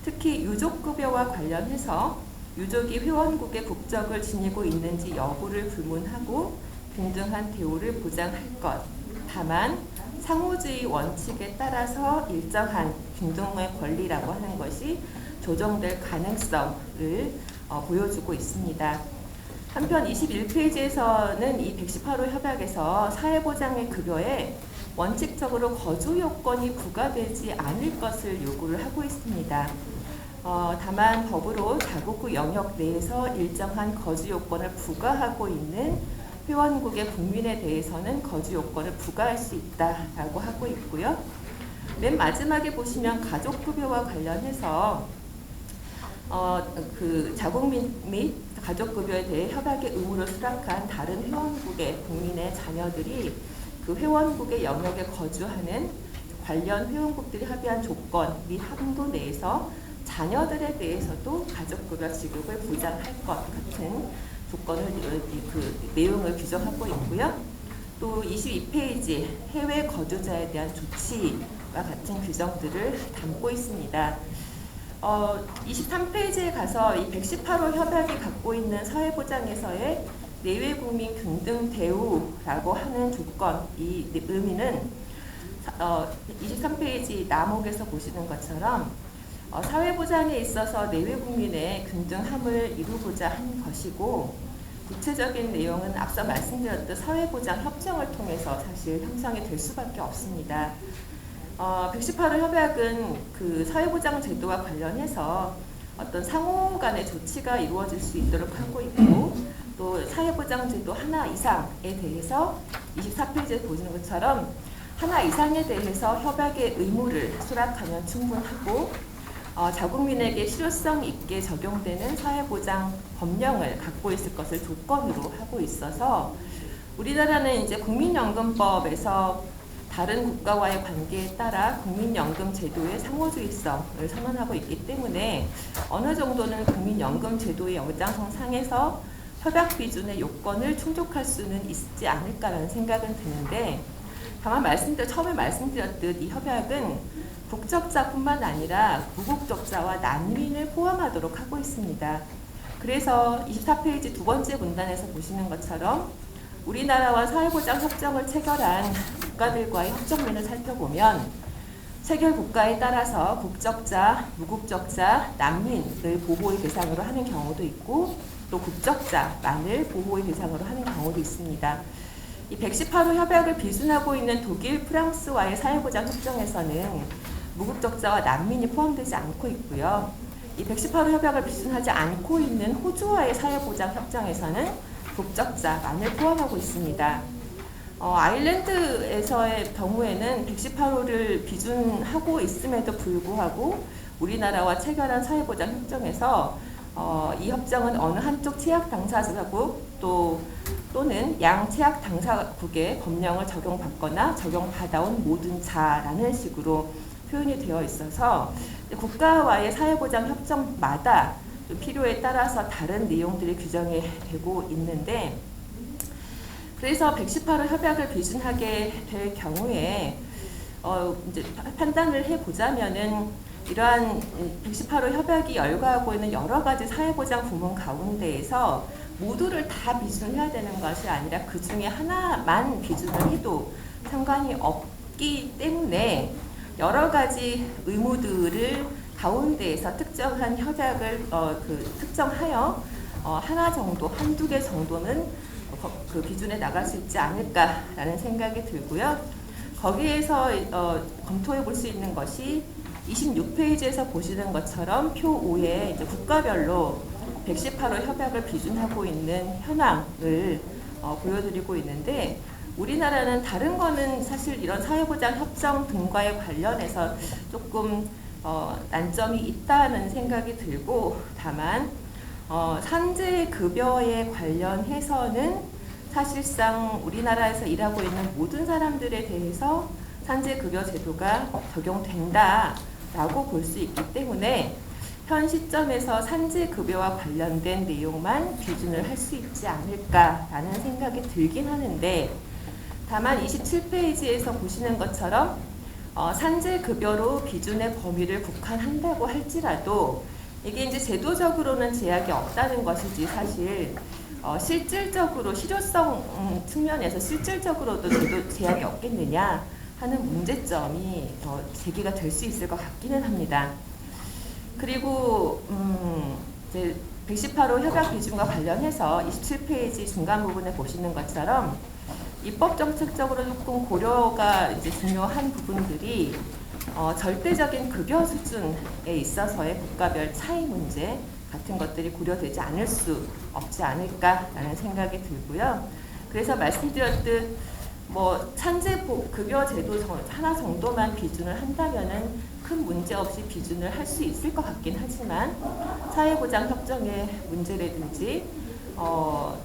특히 유족급여와 관련해서 유족이 회원국의 국적을 지니고 있는지 여부를 불문하고 균등한 대우를 보장할 것, 다만 상호주의 원칙에 따라서 일정한 균등의 권리라고 하는 것이 조정될 가능성을 보여주고 있습니다. 한편 21페이지에서는 이 118호 협약에서 사회보장의 급여에 원칙적으로 거주 요건이 부과되지 않을 것을 요구를 하고 있습니다. 다만 법으로 자국구 영역 내에서 일정한 거주 요건을 부과하고 있는 회원국의 국민에 대해서는 거주 요건을 부과할 수 있다라고 하고 있고요. 맨 마지막에 보시면 가족급여와 관련해서 그 자국민 및 가족급여에 대해 협약의 의무를 수락한 다른 회원국의 국민의 자녀들이 그 회원국의 영역에 거주하는 관련 회원국들이 합의한 조건 및 한도 내에서 자녀들에 대해서도 가족급여 지급을 보장할 것 같은 조건을 그 내용을 규정하고 있고요. 또 22페이지 해외 거주자에 대한 조치와 같은 규정들을 담고 있습니다. 23페이지에 가서 이 118호 협약이 갖고 있는 사회보장에서의 내외국민 균등 대우라고 하는 조건, 이 의미는 23페이지 남옥에서 보시는 것처럼 사회보장에 있어서 내외국민의 균등함을 이루고자 한 것이고 구체적인 내용은 앞서 말씀드렸던 사회보장 협정을 통해서 사실 형성이 될 수밖에 없습니다. 118호 협약은 그 사회보장 제도와 관련해서 어떤 상호 간의 조치가 이루어질 수 있도록 하고 있고 또 사회보장 제도 하나 이상에 대해서 24페이지에 보시는 것처럼 하나 이상에 대해서 협약의 의무를 수락하면 충분하고 자국민에게 실효성 있게 적용되는 사회보장 법령을 갖고 있을 것을 조건으로 하고 있어서 우리나라는 이제 국민연금법에서 다른 국가와의 관계에 따라 국민연금 제도의 상호주의성을 선언하고 있기 때문에 어느 정도는 국민연금 제도의 연장성 상에서 협약 비준의 요건을 충족할 수는 있지 않을까라는 생각은 드는데 다만 처음에 말씀드렸듯 이 협약은 국적자뿐만 아니라 무국적자와 난민을 포함하도록 하고 있습니다. 그래서 24페이지 두 번째 문단에서 보시는 것처럼 우리나라와 사회보장 협정을 체결한 국가들과의 협정면을 살펴보면 체결 국가에 따라서 국적자, 무국적자, 난민을 보호의 대상으로 하는 경우도 있고 또 국적자만을 보호의 대상으로 하는 경우도 있습니다. 이 118호 협약을 비준하고 있는 독일, 프랑스와의 사회보장 협정에서는 무국적자와 난민이 포함되지 않고 있고요. 이 118호 협약을 비준하지 않고 있는 호주와의 사회보장 협정에서는 국적자만을 포함하고 있습니다. 아일랜드에서의 경우에는 118호를 비준하고 있음에도 불구하고 우리나라와 체결한 사회보장 협정에서 이 협정은 어느 한쪽 채약 당사자국 또는 양 채약 당사국의 법령을 적용받거나 적용받아온 모든 자라는 식으로 표현이 되어 있어서 국가와의 사회보장 협정마다 필요에 따라서 다른 내용들이 규정이 되고 있는데, 그래서 118호 협약을 비준하게 될 경우에 이제 판단을 해보자면은 이러한 118호 협약이 열거하고 있는 여러 가지 사회보장 부문 가운데에서 모두를 다 비준해야 되는 것이 아니라 그 중에 하나만 비준을 해도 상관이 없기 때문에 여러 가지 의무들을 가운데에서 특정한 협약을 특정하여 하나 정도, 한두 개 정도는 그 기준에 나갈 수 있지 않을까라는 생각이 들고요. 거기에서 검토해 볼 수 있는 것이 26페이지에서 보시는 것처럼 표 5에 이제 국가별로 118호 협약을 비준하고 있는 현황을 보여드리고 있는데, 우리나라는 다른 거는 사실 이런 사회보장 협정 등과에 관련해서 조금 난점이 있다는 생각이 들고, 다만 산재급여에 관련해서는 사실상 우리나라에서 일하고 있는 모든 사람들에 대해서 산재급여 제도가 적용된다라고 볼 수 있기 때문에 현 시점에서 산재급여와 관련된 내용만 기준을 할 수 있지 않을까라는 생각이 들긴 하는데, 다만 27페이지에서 보시는 것처럼 산재급여로 기준의 범위를 국한한다고 할지라도 이게 이제 제도적으로는 제약이 없다는 것이지, 사실 실질적으로 실효성 측면에서 실질적으로도 제약이 없겠느냐 하는 문제점이 제기가 될 수 있을 것 같기는 합니다. 그리고 이제 118호 협약 비준과 관련해서 27페이지 중간 부분에 보시는 것처럼 입법 정책적으로 조금 고려가 이제 중요한 부분들이 절대적인 급여 수준에 있어서의 국가별 차이 문제 같은 것들이 고려되지 않을 수 없지 않을까라는 생각이 들고요. 그래서 말씀드렸듯 산재급여 제도 하나 정도만 비준을 한다면은 큰 문제 없이 비준을 할 수 있을 것 같긴 하지만, 사회보장 협정의 문제라든지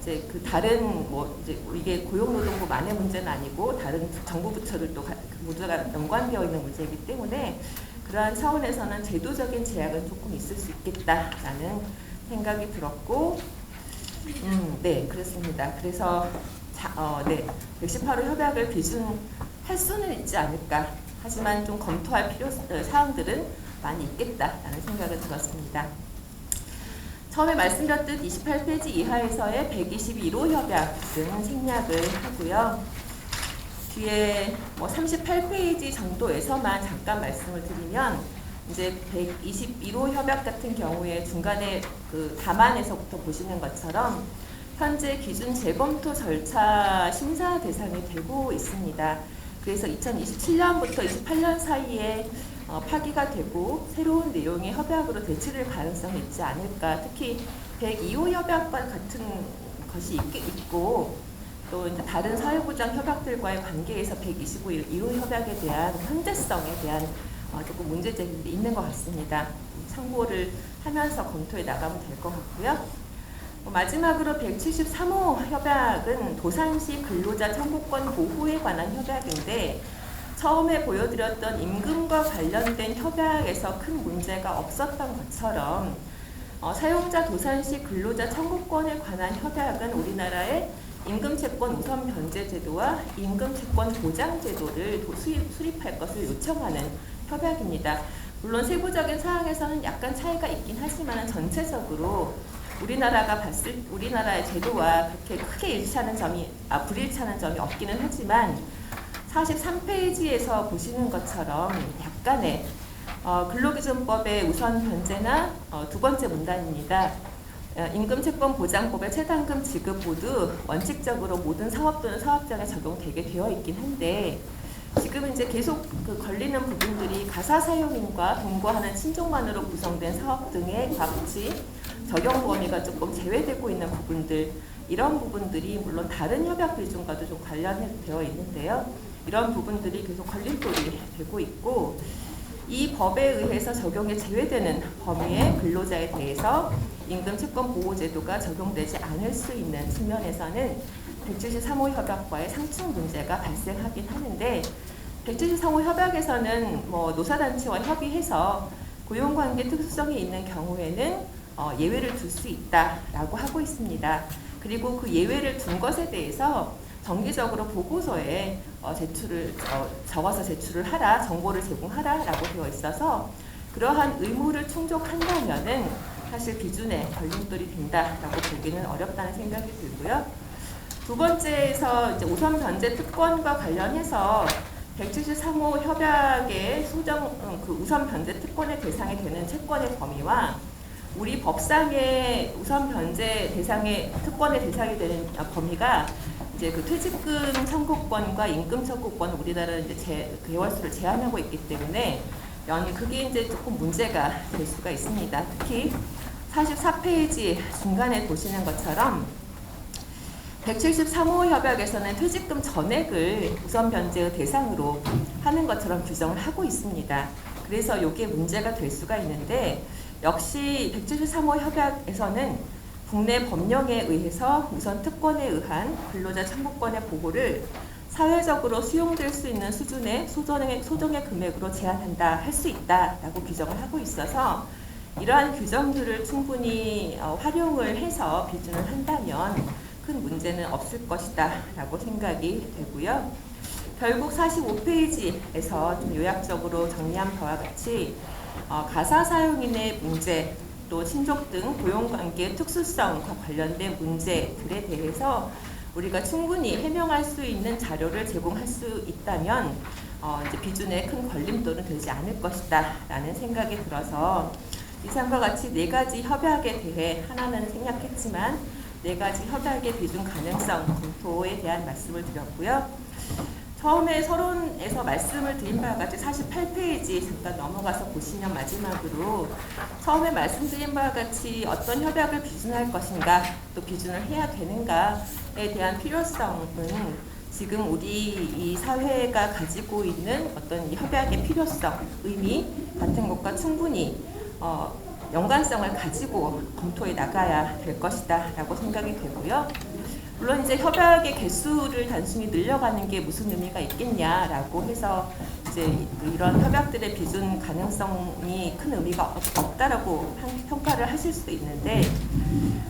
이제 그 다른 이제 이게 고용노동부만의 문제는 아니고 다른 정부 부처들도 모두가 연관되어 있는 문제이기 때문에 그러한 차원에서는 제도적인 제약은 조금 있을 수 있겠다라는 생각이 들었고, 네, 그렇습니다. 그래서 118호 협약을 비준할 수는 있지 않을까. 하지만 좀 검토할 사항들은 많이 있겠다라는 생각을 들었습니다. 처음에 말씀드렸듯 28페이지 이하에서의 121호 협약은 생략을 하고요. 뒤에 38페이지 정도에서만 잠깐 말씀을 드리면, 이제 121호 협약 같은 경우에 중간에 그 담안에서부터 보시는 것처럼 현재 기준 재검토 절차 심사 대상이 되고 있습니다. 그래서 2027년부터 28년 사이에 파기가 되고 새로운 내용의 협약으로 대치될 가능성이 있지 않을까. 특히 102호 협약과 같은 것이 있고 또 이제 다른 사회보장 협약들과의 관계에서 125호 협약에 대한 현재성에 대한 조금 문제점이 있는 것 같습니다. 참고를 하면서 검토해 나가면 될 것 같고요. 마지막으로 173호 협약은 도산시 근로자 청구권 보호에 관한 협약인데, 처음에 보여드렸던 임금과 관련된 협약에서 큰 문제가 없었던 것처럼 사용자 도산시 근로자 청구권에 관한 협약은 우리나라의 임금채권 우선 변제 제도와 임금채권 보장 제도를 수립할 것을 요청하는 협약입니다. 물론 세부적인 사항에서는 약간 차이가 있긴 하지만 전체적으로 우리나라의 제도와 그렇게 크게 불일치하는 점이 없기는 하지만, 43페이지에서 보시는 것처럼 약간의 근로기준법의 우선 변제나 두 번째 문단입니다. 임금채권보장법의 최단금 지급 모두 원칙적으로 모든 사업 또는 사업장에 적용되게 되어 있긴 한데, 지금 이제 계속 걸리는 부분들이 가사 사용인과 동거하는 친족만으로 구성된 사업 등의 값이 적용 범위가 조금 제외되고 있는 부분들, 이런 부분들이 물론 다른 협약 비준과도 좀 관련되어 있는데요. 이런 부분들이 계속 걸림돌이 되고 있고, 이 법에 의해서 적용에 제외되는 범위의 근로자에 대해서 임금 채권 보호 제도가 적용되지 않을 수 있는 측면에서는 173호 협약과의 상충 문제가 발생하긴 하는데 173호 협약에서는 뭐 노사단체와 협의해서 고용관계 특수성이 있는 경우에는 예외를 둘 수 있다라고 하고 있습니다. 그리고 그 예외를 둔 것에 대해서 정기적으로 보고서에 적어서 제출을 하라, 정보를 제공하라라고 되어 있어서 그러한 의무를 충족한다면은 사실 비준에 걸림돌이 된다라고 보기는 어렵다는 생각이 들고요. 두 번째에서 이제 우선 변제 특권과 관련해서 173호 협약의 그 우선 변제 특권의 대상이 되는 채권의 범위와 우리 법상의 우선 변제 대상의 특권의 대상이 되는 범위가 이제 그 퇴직금 청구권과 임금 청구권 우리나라는 이제 개월수를 제한하고 있기 때문에 그게 이제 조금 문제가 될 수가 있습니다. 특히 44페이지 중간에 보시는 것처럼 173호 협약에서는 퇴직금 전액을 우선 변제의 대상으로 하는 것처럼 규정을 하고 있습니다. 그래서 이게 문제가 될 수가 있는데 역시 173호 협약에서는 국내 법령에 의해서 우선 특권에 의한 근로자 청구권의 보호를 사회적으로 수용될 수 있는 수준의 소정의 금액으로 제한한다 할 수 있다라고 규정을 하고 있어서 이러한 규정들을 충분히 활용을 해서 비준을 한다면 큰 문제는 없을 것이다 라고 생각이 되고요. 결국 45페이지에서 좀 요약적으로 정리한 바와 같이 가사 사용인의 문제 또 친족 등 고용관계의 특수성과 관련된 문제들에 대해서 우리가 충분히 해명할 수 있는 자료를 제공할 수 있다면 이제 비준에 큰 걸림돌은 되지 않을 것이다 라는 생각이 들어서 이상과 같이 4가지 협약에 대해 하나는 생략했지만 4가지 협약의 비준 가능성 검토에 대한 말씀을 드렸고요. 처음에 서론에서 말씀을 드린 바와 같이 48페이지 잠깐 넘어가서 보시면 마지막으로 처음에 말씀드린 바와 같이 어떤 협약을 비준할 것인가 또 비준을 해야 되는가에 대한 필요성은 지금 우리 이 사회가 가지고 있는 어떤 이 협약의 필요성, 의미 같은 것과 충분히 연관성을 가지고 검토해 나가야 될 것이다 라고 생각이 되고요. 물론 이제 협약의 개수를 단순히 늘려가는 게 무슨 의미가 있겠냐라고 해서 이제 이런 협약들의 비준 가능성이 큰 의미가 없다라고 평가를 하실 수도 있는데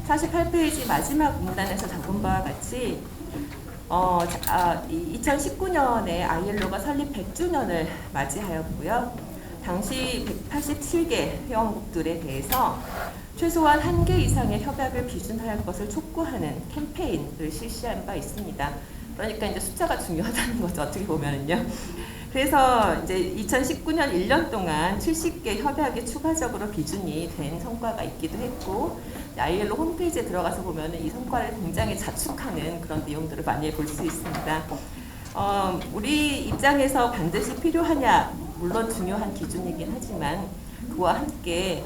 48페이지 마지막 문단에서 적은 바와 같이 2019년에 ILO가 설립 100주년을 맞이하였고요. 당시 187개 회원국들에 대해서 최소한 1개 이상의 협약을 비준할 것을 촉구하는 캠페인을 실시한 바 있습니다. 그러니까 이제 숫자가 중요하다는 거죠. 어떻게 보면은요. 그래서 이제 2019년 1년 동안 70개 협약이 추가적으로 비준이 된 성과가 있기도 했고 ILO 홈페이지에 들어가서 보면은 이 성과를 굉장히 자축하는 그런 내용들을 많이 볼 수 있습니다. 우리 입장에서 반드시 필요하냐 물론 중요한 기준이긴 하지만 그와 함께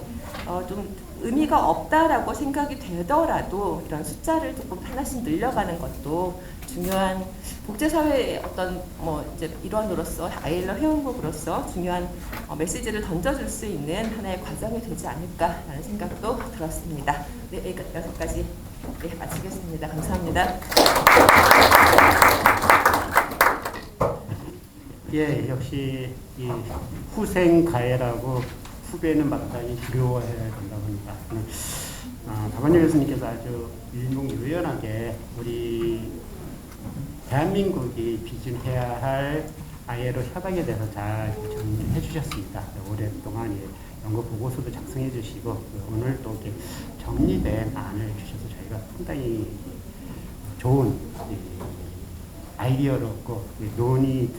좀 의미가 없다라고 생각이 되더라도 이런 숫자를 조금 하나씩 늘려가는 것도 중요한 국제사회의 어떤 이제 일원으로서 ILO 회원국으로서 중요한 메시지를 던져줄 수 있는 하나의 과정이 되지 않을까라는 생각도 들었습니다. 네, 6가지 마치겠습니다. 감사합니다. 예, 역시 이 후생 가해라고 후배는 마땅히 두려워해야 된다고 합니다. 박원영 교수님께서 아주 일목요연하게 우리 대한민국이 비준해야 할 ILO 협약에 대해서 잘 정리해 주셨습니다. 오랫동안 연구 보고서도 작성해 주시고 오늘 또 이렇게 정리된 안을 주셔서 저희가 상당히 좋은 아이디어를 얻고 논의의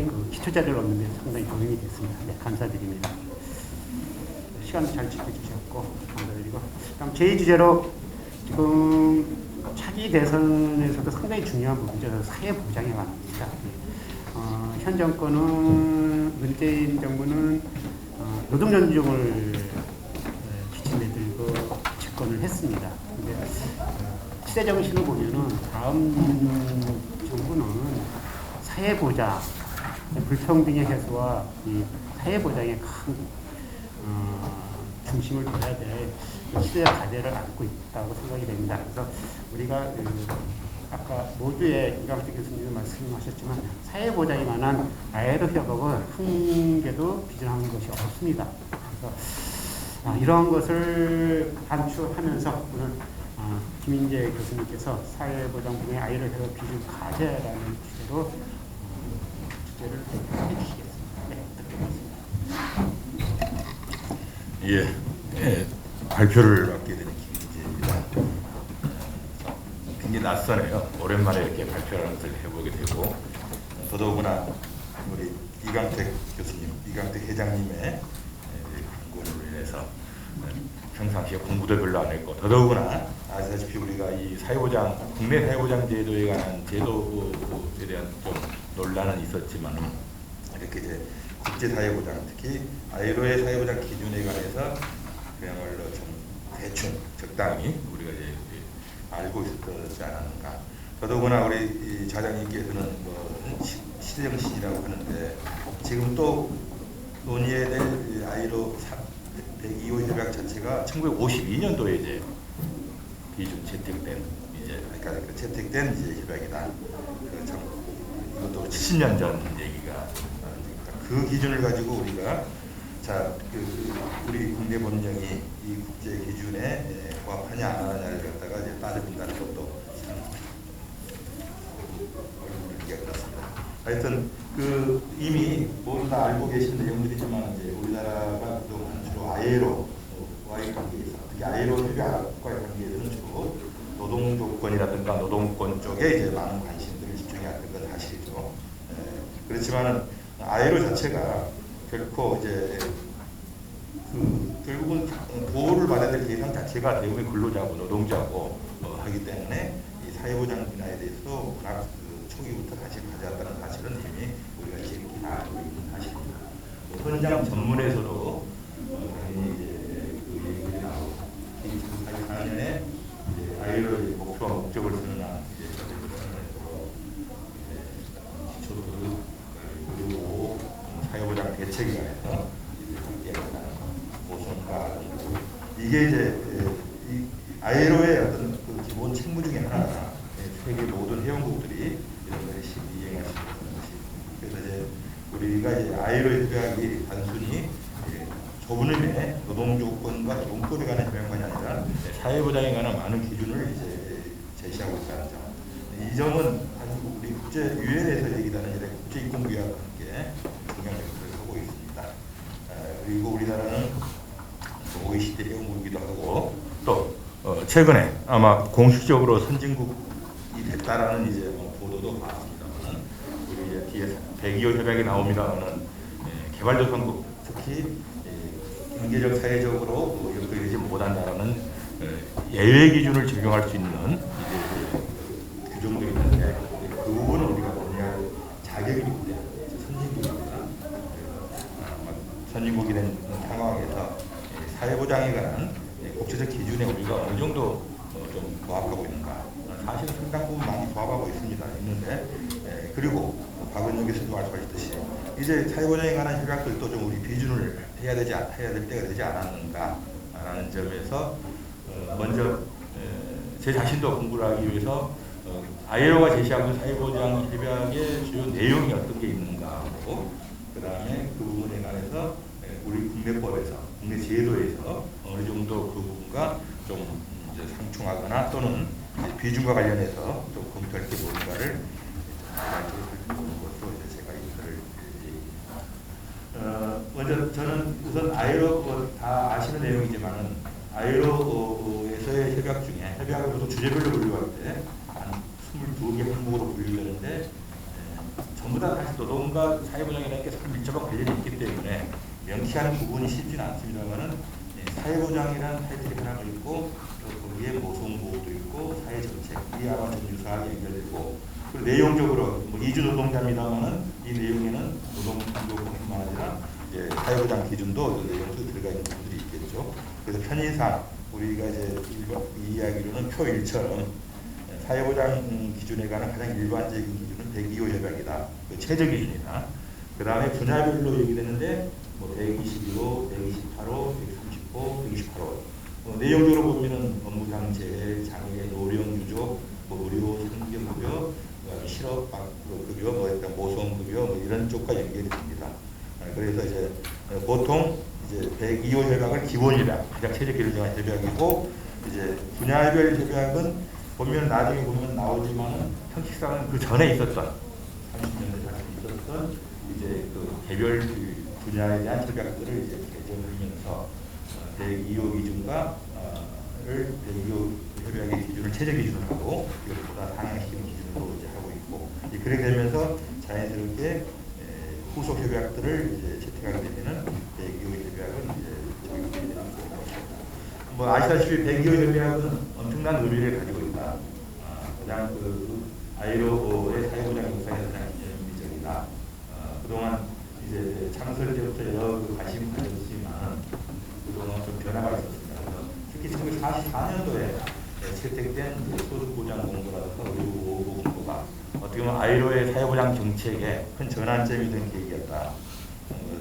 그 기초자료를 얻는 데 상당히 도움이 됐습니다. 네, 감사드립니다. 시간도 잘 지켜주셨고 감사드리고 다음 제2주제로 지금 차기 대선에서도 상당히 중요한 부분이죠. 사회 보장에 관합니다. 현 정권은 문재인 정부는 노동 존중을 기침에 들고 집권을 했습니다. 근데 시대 정신을 보면은 다음 정부는 사회 보장, 불평등의 해소와 이 사회보장에 큰 중심을 둬야 될 시대의 과제를 안고 있다고 생각이 됩니다. 그래서 우리가 아까 모두의 이강택 교수님이 말씀하셨지만 사회보장에 관한 아이로 협업은 한 개도 비준하는 것이 없습니다. 그래서 이러한 것을 반추하면서 오늘 김인재 교수님께서 사회보장 분야의 아이로 협업 비준 과제라는 주제로 주제를 해주시겠습니다. 네, 듣겠습니다. 예, 발표를 맡게 되는 김인재입니다. 굉장히 낯서네요. 오랜만에 이렇게 발표하는 것을 해보게 되고, 더더구나 우리 이강택 교수님, 이강택 회장님의 광고로 인해서 평상시에 공부도 별로 안 했고, 더더구나 아시다시피 우리가 이 사회보장, 국내 사회보장 제도에 관한 제도에 대한 좀 논란은 있었지만, 이렇게 이제 국제사회보장, 특히 아이로의 사회보장 기준에 관해서 그야말로 좀 대충 적당히 우리가 이제 알고 있었지 않았는가. 더더구나 우리 이 자장님께서는 뭐 시대정신이라고 하는데, 지금 또 논의해야 될 아이로 102호 협약 자체가 1952년도에 이제 비준 채택된 그러니까 채택된 이제 협약이다. 참 이것도 70년 전 얘기가. 그 기준을 가지고 우리가 우리 국내 법령이 이 국제 기준에 부합하냐 안 하냐를 갖다가 이제 따져본다는 것도 어려운 얘기가 그렇습니다. 하여튼 이미 모두 다 알고 계신 내용들이지만 이제 우리나라가 그동안 주로 ILO와의 관계에서, 특히 ILO 협약과의 관계에서는 주로 노동 조건이라든가 노동권 쪽에 이제 많은 관심들을 집중해왔던 건 사실이죠. 그렇지만은 ILO 자체가 결코 이제 결국은 보호를 받아야 될 대상 자체가 대부분 근로자고 노동자고 하기 때문에 이 사회보장 분야에 대해서 워낙 초기부터 관심을 가져왔다는 사실은 이미 우리가 지금 다 알고 있는 사실입니다. 현장 전문에서도 당연히 이제 그 얘기들이 나오고 2044년에 이제 ILO의 목표와 목적을 선언한 이제 기초도덕 그리고 사회보장 대책에 관해서 보선과 이게 이제 이 ILO의 어떤 그 기본 책무 중에 하나가 세계 모든 회원국들이 이런 것을 이행할 수 있는 것이. 그래서 이제 우리가 이제 ILO 협약이 단순히 좁은 의미의 노동 조건과 노동법에 관한 협약만이 아니라 사회보장에 관한 많은 기준을 이제 제시하고 있다는 점. 이 점은 우리 국제 유엔에서 얘기하는 이런 국제인권규약과 함께 중요한 역할을 하고 있습니다. 그리고 우리나라는 OECD 회원국이기도 하고 또 최근에 아마 공식적으로 선진국이 됐다라는 이제 보도도 봤습니다만, 우리 이제 뒤에 102호 협약이 나옵니다만은 개발도상국 특히 경제적 사회적으로 이렇게 되지 못한다라는 예외 기준을 적용할 수 있는 이제 규정들이 있는데, 그 부분은 우리가 논의할 자격이 있기 때문에 선진국입니다. 선진국이 된 상황에서 사회보장에 관한 국제적 기준에 우리가 어느 정도 좀 부합하고 있는가. 사실은 상당 부분 많이 부합하고 있는데, 그리고 박은영 교수도 말씀하셨듯이 이제 사회보장에 관한 협약들도 좀 우리 비준을 해야 될 때가 되지 않았는가라는 점에서 먼저 제 자신도 공부를 하기 위해서 ILO가 제시하고 있는 사회보장 협약의 주요 내용이 어떤 게 있는가 하고, 그 다음에 그 부분에 관해서 우리 국내법에서, 국내 제도에서 어느 정도 그 부분과 좀 이제 상충하거나 또는 비준과 관련해서 좀 검토할 게 뭔가를 보는 것으로 이제 제가 이거를 먼저 저는 우선 ILO 다 아시는 내용이지만은 ILO에서의 협약 중에 협약을 보통 주제별로 분류할 때 한 22개 항목으로 분류되는데, 전부 다 사실 노동과 사회보장이라는 게 밀접한 관련이 있기 때문에 명시하는 부분이 쉽지는 않습니다만은 사회보장이라는 타이틀이 하나가 있고 또 거기에 모성보호도 있고 사회정책, 이 아마 좀 유사하게 연결되고, 그리고 내용적으로 뭐 이주 노동자입니다만은 이 내용에는 노동조건뿐만 아니라 사회보장 기준도 내용도 들어가 있는 부분들이 있겠죠. 그래서 편의상 우리가 이제 이야기로는 표 1처럼 사회보장 기준에 관한 가장 일반적인 기준은 102호 협약이다. 그 최저 기준이다. 그 다음에 분야별로 얘기되는데 뭐 121호, 128호, 130호, 128호. 내용적으로 보면은 업무상 재해, 장애, 노령 유족, 뭐 의료 상병급여, 그다음에 실업급여, 뭐 일단 모성급여, 뭐 이런 쪽과 연결이 됩니다. 그래서 이제 보통 이제 102호 협약을 기본이라 가장 최저 기준정한 협약이고, 이제 분야별 협약은 보면 나중에 보면 나오지만은 형식상은 그 전에 있었던 30년대 다시 있었던 이제 그 개별 분야에 대한 협약들을 이제 개정하면서 102호 기준과 를 102호 협약의 기준을 최저 기준으로 하고 이것보다 상향시키는 기준으로 이제 하고 있고, 그렇게 되면서 자연스럽게 후속 협약들을 이제 채택하게 되면은 102호 협약은 이제 적용되게 되는 것이고, 뭐 아시다시피 102호 협약은 엄청난 의미를 가지고 있다. 그냥 그 ILO의 사회보장 역사에서 가장 기념비적이다. 그동안 이제 창설 때부터 여러 관심이 가졌지만 그동안 좀 변화가 있었습니다. 그래서 특히 1944년도에 채택된 소득보장공고라든가 의료보호공고가 어떻게 보면 ILO의 사회보장 정책의 큰 전환점이 된 계기였다.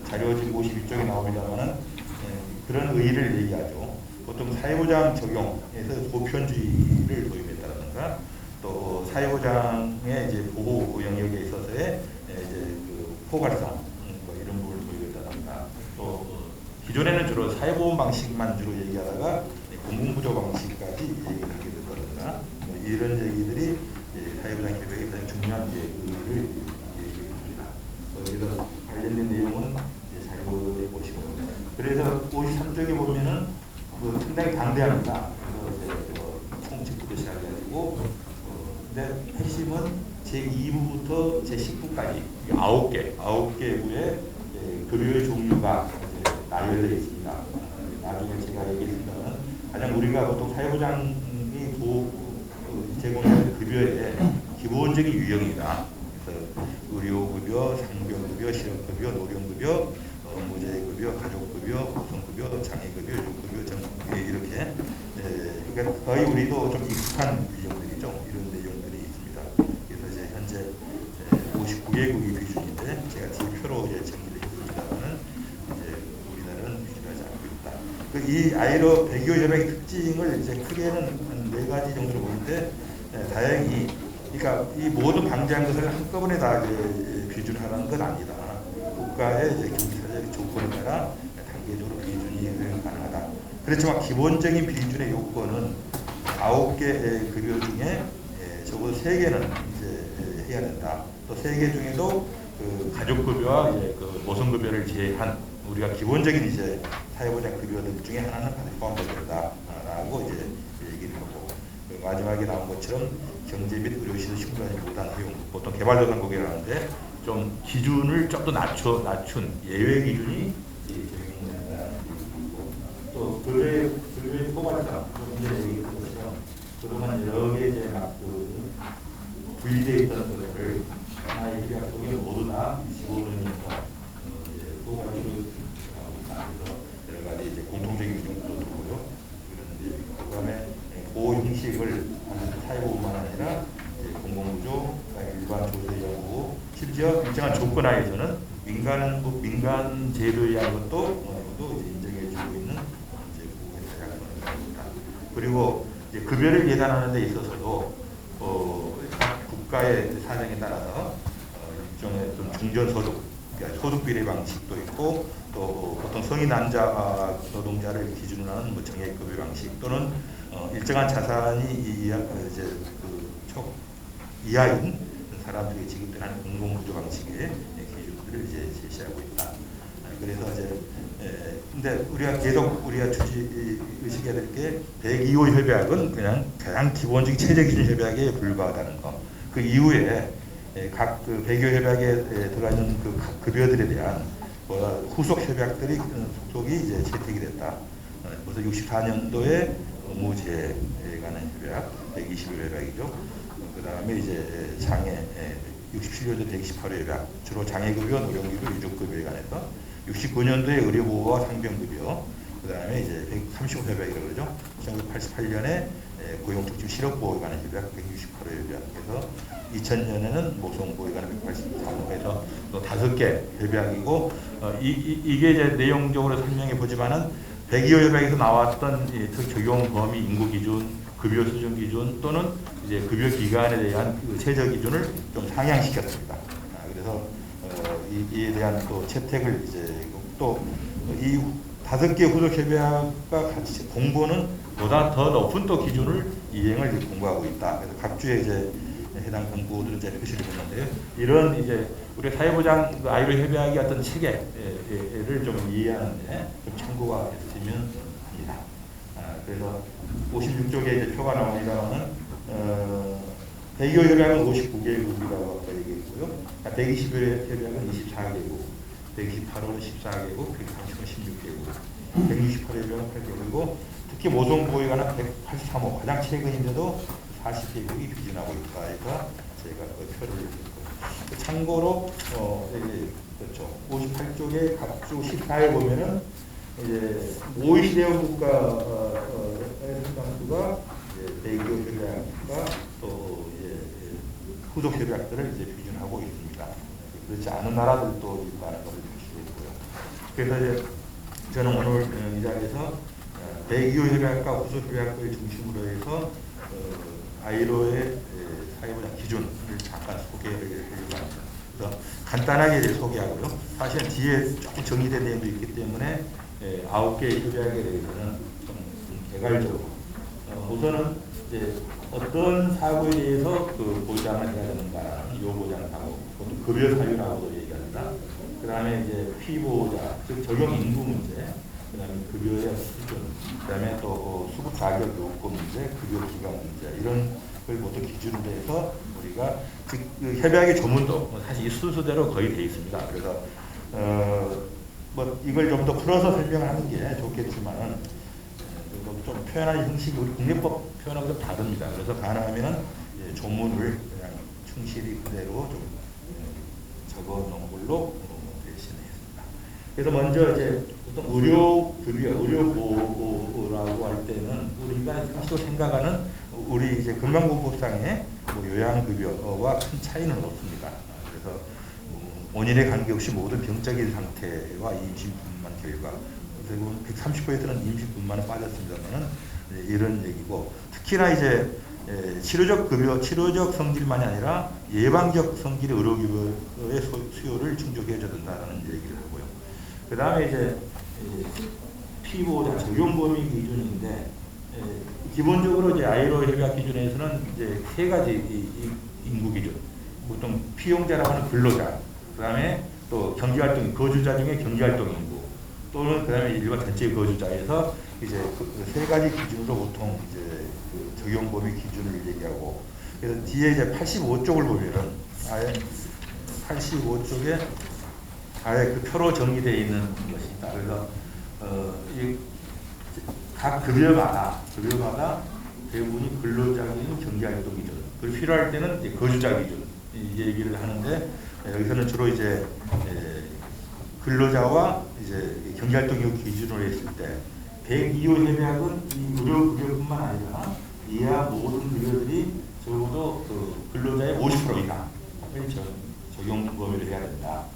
자료 지금 52쪽에 나옵니다만은 그런 의의를 얘기하죠. 보통 사회보장 적용에서 보편주의를 도입했다든가, 또 사회보장의 이제 보호 영역에 있어서의 이제 그 포괄성, 뭐 이런 부분을 도입했다든가, 또 기존에는 주로 사회보험 방식만 주로 얘기하다가 공공부조 방식까지 얘기를 하게 됐다든가, 뭐 이런 얘기들이 사회보장 협약의 가장 중요한 의의를 얘기합니다. 그래서 관련된 내용은 자료에 보시고, 그래서 53쪽에 보면은 그 상당히 방대합니다. 그래서 이제 총칙부터 시작해가지고, 근데 핵심은 제2부부터 제10부까지 9개 부의 급여의 종류가 나열되어 있습니다. 나중에 제가 얘기했습니다만 가장 우리가 보통 사회보장이 제공하는 급여의 기본적인 유형이다. 그래서 의료급여, 상병급여, 실업급여, 노령급여, 무제급여, 가족급여, 고성급여, 장애급여, 육급여, 전급여 이렇게 그러니까 거의 우리도 좀 익숙한 내용들이죠. 이런 내용들이 있습니다. 그래서 이제 현재 59개국이 비준인데 제가 뒤에 표로 이제 정리를 해드립니다만은 이제 우리나라는 비준하지 않고 있다. 이 ILO 102호 협약의 특징을 이제 크게는 한 4가지 정도로 보는데, 다행히 그러니까 이 모든 방지한 것을 한꺼번에 다 비준하라는 건 아니다. 국가의 이제 경제사적 조건에 따라 단계적으로 비준이 가능하다. 그렇지만 기본적인 비준의 요건은 9개 급여 중에 적어도 3개는 이제 해야 된다. 또 3개 중에도 그 가족급여와 이제 그 모성급여를 제한 우리가 기본적인 이제 사회보장 급여들 중에 하나는 포함되어 된다라고 이제 얘기를 하고, 마지막에 나온 것처럼 경제 및 의료시설 충분하지 못한 회용, 보통 개발도상국이라고 하는데 좀 기준을 좀 더 낮춘 예외 기준이 적용된다는 얘기고, 또 급여의 포괄성, 이제 얘기했던 것처럼 그동안 여러 개 이제 막그 분리되어 있던 것들을 하나의 협약 속에 모두 다 25년이니까 포괄적으로 여러 가지 이제 공통적인 규정도 들어오고요. 그다음에 보호 형식을 사회보호만 아니라 공공구조, 일반 조세하고 심지어 일정한 조건 하에서는 민간 제도에 의한 것도 이제 인정해주고 있는 이제 보호의 사약입니다. 그리고 이제 급여를 계산하는 데 있어서도 국가의 사정에 따라서 일종의 좀 중전소득, 그러니까 소득 비례 방식도 있고, 또 보통 성인 남자 노동자를 기준으로 하는 뭐 정액급여 방식, 또는 일정한 자산이 이제 이하인 사람들에게 지급되는 공공구조 방식의 기준들을 이제 제시하고 있다. 그래서 이제 근데 우리가 계속 의식해야 될 게 102호 협약은 그냥 가장 기본적인 최저 기준 협약에 불과하다는 거. 그 이후에 각 그 102호 협약에 들어가 있는 그 급여들에 대한 후속 협약들이 속속이 이제 채택이 됐다. 그래서 64년도에 의무제에 관한 협약 121호 협약이죠. 그 다음에 이제 장애 67년도 128호 협약, 주로 장애급여, 노령급여, 유족급여에 관해서 69년도에 의료보호와 상병급여, 그 다음에 이제 135협약이라고 그러죠. 1988년에 고용특집 실업보호에 관한 협약 168호 협약, 그래서 2000년에는 노동보호에 관한 183호에서 또 5개 협약이고, 이게 이제 내용적으로 설명해 보지만은 102호 협약에서 나왔던 적용 범위, 인구 기준, 급여 수준 기준 또는 이제 급여 기간에 대한 그 최저 기준을 좀 상향시켰습니다. 그래서 이에 대한 또 채택을 이제 또 이 5개 후속 협약과 같이 공고는 보다 더 높은 또 기준을 이행을 이제 공고하고 있다. 그래서 각 주에 이제 해당 공고들을 이제 표시를 했는데요. 이런 이제 우리 사회보장 아이로 협약의 어떤 체계를 좀 이해하는데 좀 참고가 됐으면 합니다. 그래서 56쪽에 이제 표가 나옵니다만은 102호 협약은 59개국이라고 아까 얘기했고요. 120호 협약은 24개국, 128호는 14개국, 130호는 16개국, 168호 협약은 8개국이고, 특히 모성보호에 관한 183호 가장 최근인데도 40개국이 비준하고 있다. 해서 제가 그 표를 했고요. 참고로 그렇죠. 58쪽에 각주 14에 보면은 이제 OECD 국가의 상당수가 대기업 협약과 또 이제 후속 협약들을 이제 비준하고 있습니다. 그렇지 않은 나라들도 있다는 것을 표시했고요. 그래서 이제 저는 오늘 이 자리에서 대기업 협약과 후속 협약을 중심으로 해서 아이로의 사회보장 기준을 잠깐 소개를 하려고 합니다. 그래서 간단하게 이제 소개하고요. 사실은 뒤에 조금 정리된 내용도 있기 때문에 9개의 협약에 대해서는 좀 개괄적으로 우선은 이제 어떤 사고에 대해서 그 보장을 해야 되는가라는 요보장을 하고, 그것도 급여 사유라고도 얘기합니다. 그 다음에 이제 피보호자, 즉 적용 인구 문제, 그 다음에 급여의 수준, 그 다음에 또 수급 자격 요건 문제, 급여 기간 문제, 이런 걸 모두 기준으로 해서 우리가 그 협약의 조문도 사실 이 순서대로 거의 돼 있습니다. 그래서 뭐 이걸 좀 더 풀어서 설명을 하는 게 좋겠지만은 좀 표현하는 형식이 우리 국내법 표현하고 좀 다릅니다. 그래서 가능하면은 조문을 그냥 충실히 그대로 좀 적어 놓은 걸로 대신했습니다. 그래서 먼저 이제 어떤 의료급여, 의료보호라고 할 때는 우리가 사실 생각하는 우리 이제 건강보호법상의 뭐 요양급여와 큰 차이는 없습니다. 그래서 원인에 관계없이 모든 병적인 상태와 임신분만 결과, 그리고 130%는 임신분만은 빠졌습니다만은 이런 얘기고, 특히나 이제 치료적 급여, 치료적 성질만이 아니라 예방적 성질의 의료급여의 수요를 충족해 줘야 된다는 얘기를 하고요. 그 다음에 이제 피보호자 적용 범위 기준인데, 기본적으로 이제 아이로 협약 기준에서는 이제 3가지 인구 기준, 보통 피용자라고 하는 근로자, 그 다음에 또 경제활동, 거주자 중에 경제활동 인구, 또는 그 다음에 일반 전체 거주자에서 이제 그 3가지 기준으로 보통 이제 그 적용 범위 기준을 얘기하고, 그래서 뒤에 이제 85쪽을 보면은 아예 85쪽에 아예 그 표로 정리되어 있는 것이 있다. 그래서 이 각 급여마다 대부분이 근로자 기준, 경제활동 기준, 그리고 필요할 때는 이제 거주자 기준 이 얘기를 하는데, 여기서는 주로 이제 근로자와 이제 경제활동 기준으로 했을 때 102호 협약은 이 의료급여뿐만 아니라 이하 모든 급여들이 적어도 그 근로자의 50% 이상을 적용 범위를 해야 된다.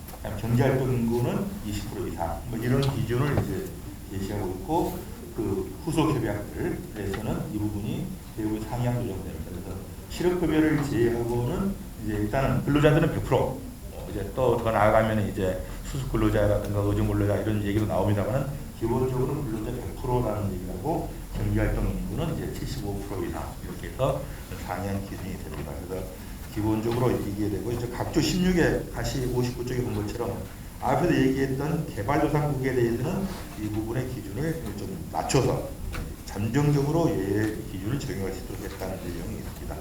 경제활동 인구는 20% 이상, 뭐 이런 기준을 이제 제시하고 있고, 그 후속 협약들에서는 이 부분이 대부분 상향 조정됩니다. 그래서 실업급여를 제외하고는 이제 일단은 근로자들은 100%, 이제 또 더 나아가면 이제 수습 근로자라든가 의정 근로자 이런 얘기도 나옵니다만, 기본적으로 근로자 100%라는 얘기하고 경제활동 인구는 이제 75% 이상 이렇게 해서 상향 기준이 됩니다. 그래서 기본적으로 이게 되고, 이제 각주 16에 다시 59쪽에 본 것처럼 앞에서 얘기했던 개발도상국에 대해서는 이 부분의 기준을 좀 낮춰서 잠정적으로 얘 기준을 적용할 수 있도록 했다는 내용이 있습니다.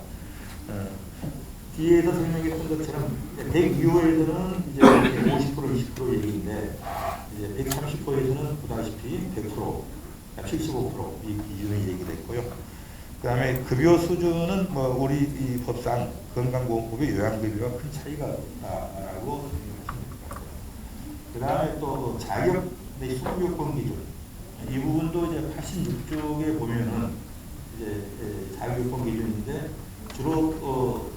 뒤에서 설명했던 것처럼 102호에서는 이제 50% 20% 얘기인데, 이제 130호에서는 보다시피 100%, 75%이 기준이 얘기됐고요. 그 다음에 급여 수준은 뭐 우리 이 법상 건강보험법의 요양급여와 큰 차이가 없다라고 생각합니다. 그 다음에 또 자격 내 수급요건 기준, 이 부분도 이제 86쪽에 보면은 이제 자기요건 기준인데 주로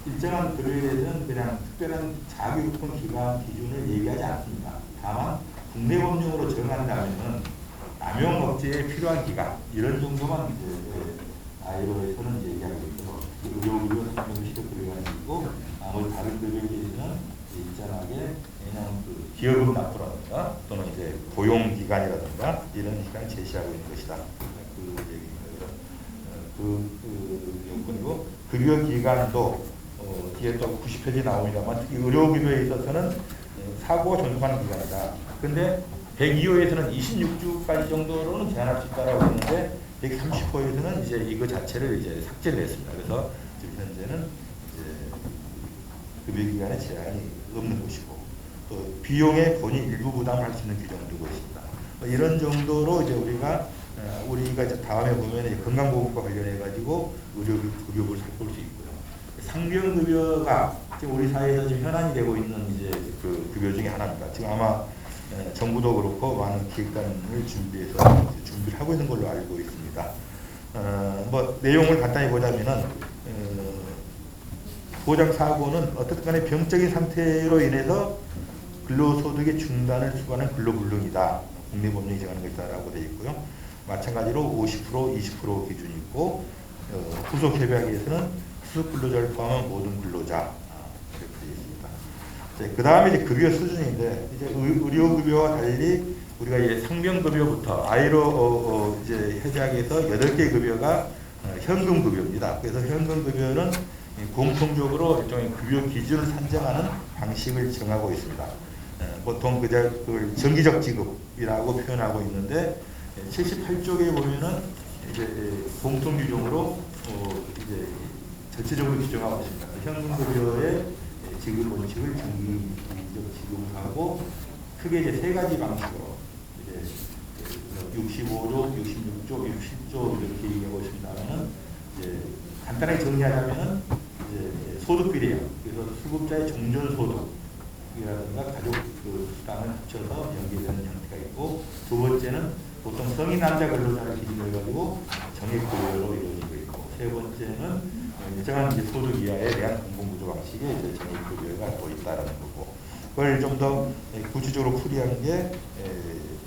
일정한 급여에 대해서는 그냥 특별한 자기요건 기간 기준을 얘기하지 않습니다. 다만 국내 법령으로 정한다면은 남용 억제에 필요한 기간 이런 정도만 이제 아이로에서는 얘기하고 있고 의료급여, 상병 실업급여가 있고 나머지 다른 급여에 대해서는 일정하게 그냥 그 기여금 납부라든가 또는 이제 고용 기간이라든가 이런 시간을 제시하고 있는 것이다. 그 얘기입니다. 그 요건이고 급여 기간도 뒤에 또 90페이지 나옵니다만 특히 의료급여에 있어서는 사고가 전속하는 기간이다. 근데 102호에서는 26주까지 정도로는 제한할 수 있다라고 했는데 130호에서는 이제 이거 자체를 이제 삭제를 했습니다. 그래서 지금 현재는 이제 급여 기간에 제한이 없는 것이고 또 비용의 본인 일부 부담할 수 있는 규정을 두고 있습니다. 이런 정도로 이제 우리가 이제 다음에 보면 건강보험과 관련해 가지고 의료급여를 살펴볼 수 있고요. 상병급여가 지금 우리 사회에서 지금 현안이 되고 있는 이제 그 급여 중에 하나입니다. 지금 아마 정부도 그렇고 많은 기획단을 준비해서 준비를 하고 있는 걸로 알고 있습니다. 뭐 내용을 간단히 보자면은 보장 사고는 어떻든 간에 병적인 상태로 인해서 근로소득의 중단을 수반한 근로불능이다. 국내 법령이 정하는 것이다라고 되어 있고요. 마찬가지로 50%, 20% 기준이 있고 후속 협약에서는 수습 근로자를 포함한 모든 근로자 이렇게 되어 있습니다. 그 다음에 이제 급여 수준인데 이제 의료급여와 달리 우리가 이제 상병급여부터 아이로 이제 해제하기에서 8개 급여가 현금급여입니다. 그래서 현금급여는 공통적으로 일종의 급여 기준을 산정하는 방식을 정하고 있습니다. 보통 그걸 정기적 지급이라고 표현하고 있는데 78쪽에 보면은 이제 공통 규정으로 이제 전체적으로 규정하고 있습니다. 현금급여의 지급 원칙을 정기적 지급을 하고 크게 이제 3가지 방식으로 이제 65조, 66조, 60조 이렇게 얘기하고 있습니다만은 이제 간단하게 정리하자면은 이제 소득 비례형, 그래서 수급자의 종전 소득이라든가 가족 그 수당을 합쳐서 연계되는 형태가 있고, 두 번째는 보통 성인 남자 근로자를 기준으로 해가지고 정액급여로 이루어지고 있고, 세 번째는 일정한 이제 소득 이하에 대한 공공구조 방식의 이제 정액급여가 또 있다라는 거고, 그걸 좀 더 구체적으로 풀이한 게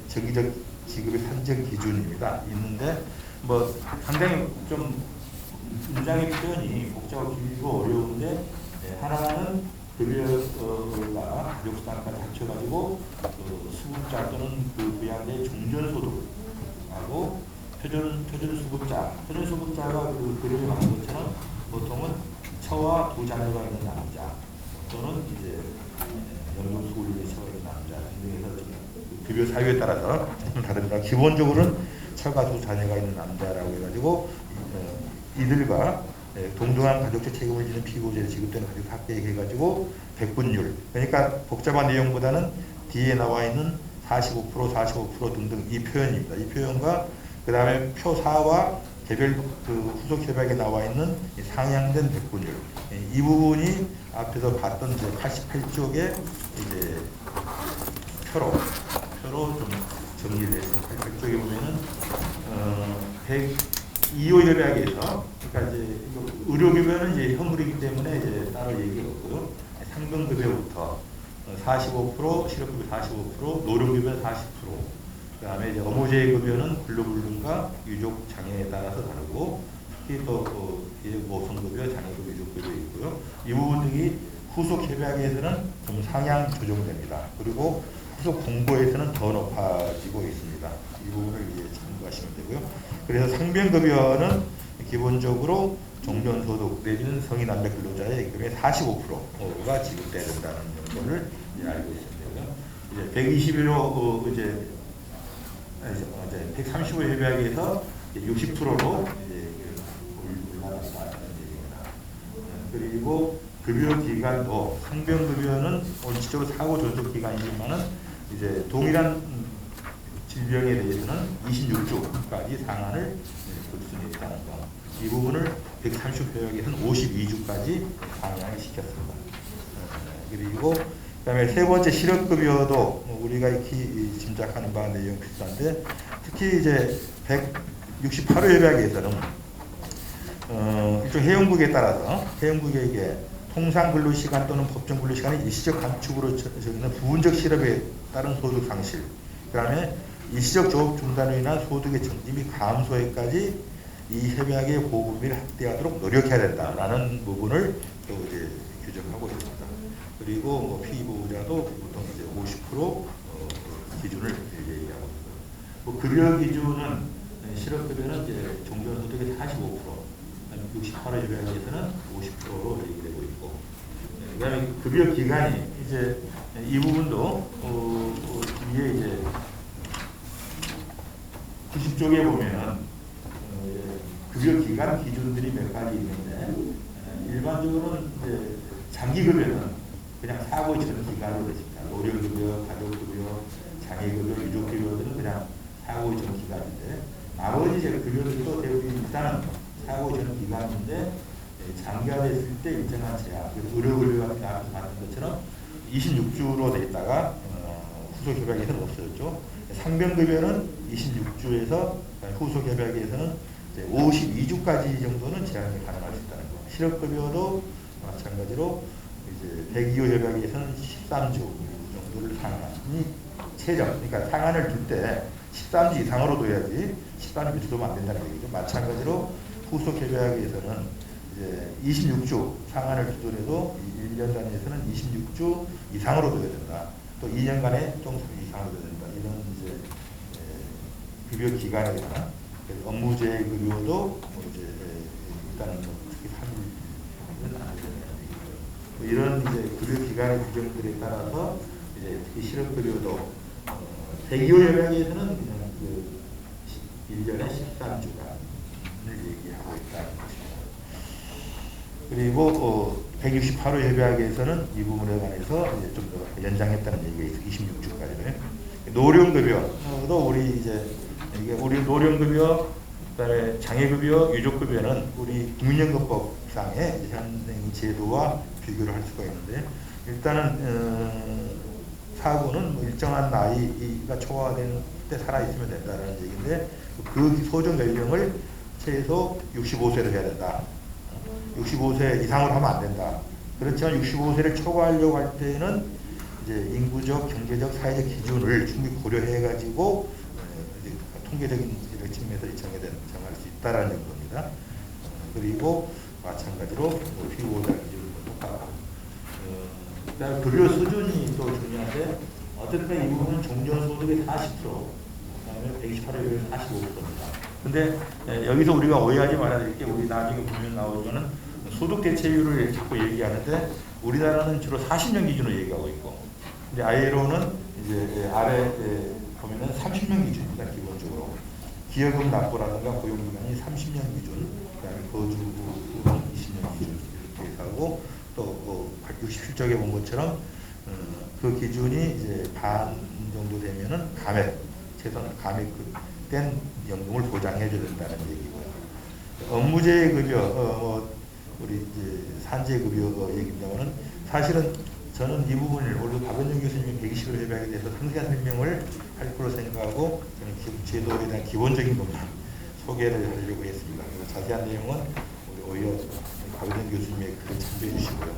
정기적 지급의 산정 기준입니다. 있는데 뭐 상당히 좀 문장의 표현이 복잡하고 길고 어려운데 하나는 급여가 가족수당까지 합쳐가지고 수급자 또는 그 부양자의 종전소득하고 표준수급자가 그 그림에 나온 것처럼 보통은 처와 2 자녀가 있는 남자 또는 이제 연금수급률이 처가 있는 남자 등등에서 좀 급여 사유에 따라서 좀 다릅니다. 기본적으로는 처가 2 자녀가 있는 남자라고 해가지고 이들과 동등한 가족적 책임을 지는 피고자에 지급되는 가족 합계액 해가지고 백분율, 그러니까 복잡한 내용보다는 뒤에 나와 있는 45%, 45% 등등 이 표현입니다. 이 표현과 그 다음에 표 4와 개별 그 후속 협약에 나와 있는 상향된 백분율, 이 부분이 앞에서 봤던 88쪽에 이제 표로 좀 정리를 했습니다. 88쪽에 보면은 102호 협약에서 그러니까 이제 의료급여는 이제 현물이기 때문에 이제 따로 얘기가 없고요. 상병급여부터 45%, 실업급여 45%, 노령급여 40%, 그다음에 이제 어모제급여는 근로불능과 유족 장애에 따라서 다르고, 특히 또 모성급여, 장애급여, 유족급여 있고요. 이 부분 등이 후속 협약에서는 좀 상향 조정됩니다. 그리고 후속 공고에서는 더 높아지고 있습니다. 이 부분을 이제 참고하시면 되고요. 그래서 상병급여는 기본적으로 종전소득 내지는 성인 남자 근로자의 금액 45%가 지급돼야 된다는 점을 알고 있습니다. 이제 121호 이제 135 협약에서 60%로 이제 올라갔다는 얘기입니다. 그리고 급여 기간도 상병급여는 원칙적으로 사고 전속 기간이지만은 이제 동일한 질병에 대해서는 26주까지 상한을 줄 수 있다는 거. 이 부분을 130 협약에서는 52주까지 상향을 시켰습니다. 그리고 그다음에 세 번째 실업급여도 우리가 익히 짐작하는 바와 내용 비슷한데 특히 이제 168호 협약에서는 일종 회원국에 따라서 회원국에게 통상 근로시간 또는 법정 근로시간의 일시적 감축으로 적는 부분적 실업에 따른 소득 상실, 그다음에 일시적 조업 중단으로 인한 소득의 정지 및 감소에까지 이 협약의 보급을 확대하도록 노력해야 된다라는 부분을 또 이제 규정하고 있습니다. 그리고 뭐 피보호자도 보통 이제 50% 기준을 얘기하고 있고요. 뭐 급여 기준은 실업급여는 이제 종전소득의 45%, 68호 협약에서는 50%로 얘기되고 있고, 그다음에 급여 기간이 이제 이 부분도 위에 이제 90쪽에 보면은 급여 기간 기준들이 몇 가지 있는데 일반적으로는 이제 장기급여는 그냥 사고 전 기간으로 되십니다. 노령급여, 가족급여, 장애급여, 유족급여들은 그냥 사고 전 기간인데 나머지 이제 급여들도 대부분 일단은 사고 전 기간인데 장기화됐을 때 일정한 제한, 의료급여 같은 거 앞에서 봤던 것처럼 26주로 돼 있다가 후속 협약에서는 없어졌죠. 상병급여는 26주에서 후속 협약에서는 52주까지 정도는 제한이 가능할 수 있다는 거. 실업급여도 마찬가지로 이제 102호 협약에서는 13주 정도를 상한이 최저, 그러니까 상한을 둘 때 13주 이상으로 둬야지 13주 주도면 안 된다는 얘기죠. 마찬가지로 후속 협약에서는 이제 26주 상한을 두더라도 1년 단위에서는 26주 이상으로 둬야 된다. 또 2년간의 좀 이상으로 둬야 된다. 이런 이제 급여 기간에 관한 업무제 급여도 이제 일단은 특히 3일은 안 되는 얘기고요. 이런 이제 급여 기간의 규정들에 따라서 이제 특히 실업급여도 102호 협약에서는 그냥 그 1년에 13주간을 얘기하고 있다는 것입니다. 그리고 168호 협약에서는 이 부분에 관해서 이제 좀 더 연장했다는 얘기가 있어요. 26주까지는. 노령급여도 우리 이제 이게 우리 노령급여, 그다음에 장애급여, 유족급여는 우리 국민연금법상의 현행 제도와 비교를 할 수가 있는데 일단은 사고는 뭐 일정한 나이가 초과된 때 살아있으면 된다는 얘기인데 그 소정 연령을 최소 65세로 해야 된다. 65세 이상으로 하면 안 된다. 그렇지만 65세를 초과하려고 할 때는 이제 인구적, 경제적, 사회적 기준을 충분히 고려해가지고 통계적인 측면에서 정할 수 있다라는 겁니다. 그리고 마찬가지로 피고자 기준도 똑같고, 그다음에 급여 수준이 또 중요한데 어쨌든 이 부분은 종전소득의 40%, 그다음에 128에 45%입니다. 근데 여기서 우리가 오해하지 말아야 될 게 우리 나중에 보면 나오는 소득 대체율을 자꾸 얘기하는데 우리나라는 주로 40년 기준으로 얘기하고 있고, 근데 ILO는 이제 아래 보면은 30년 기준입니다. 기본적으로 기여금 납부라든가 고용기간이 30년 기준, 그다음에 거주는 20년 기준 이렇게 하고 또 67쪽에 본 것처럼 그 기준이 이제 반 정도 되면은 감액, 최소한 감액된 연금을 보장해줘야 된다는 얘기고요. 업무제 급여, 우리 이제 산재 급여 얘기입니다만은 사실은 저는 이 부분을 오늘 박은영 교수님이 120일 협약에 대해서 상세한 설명을 할 거로 생각하고 저는 제도에 대한 기본적인 것만 소개를 하려고 했습니다. 그래서 자세한 내용은 우리 오히려 박은영 교수님의 글을 참조해 주시고요.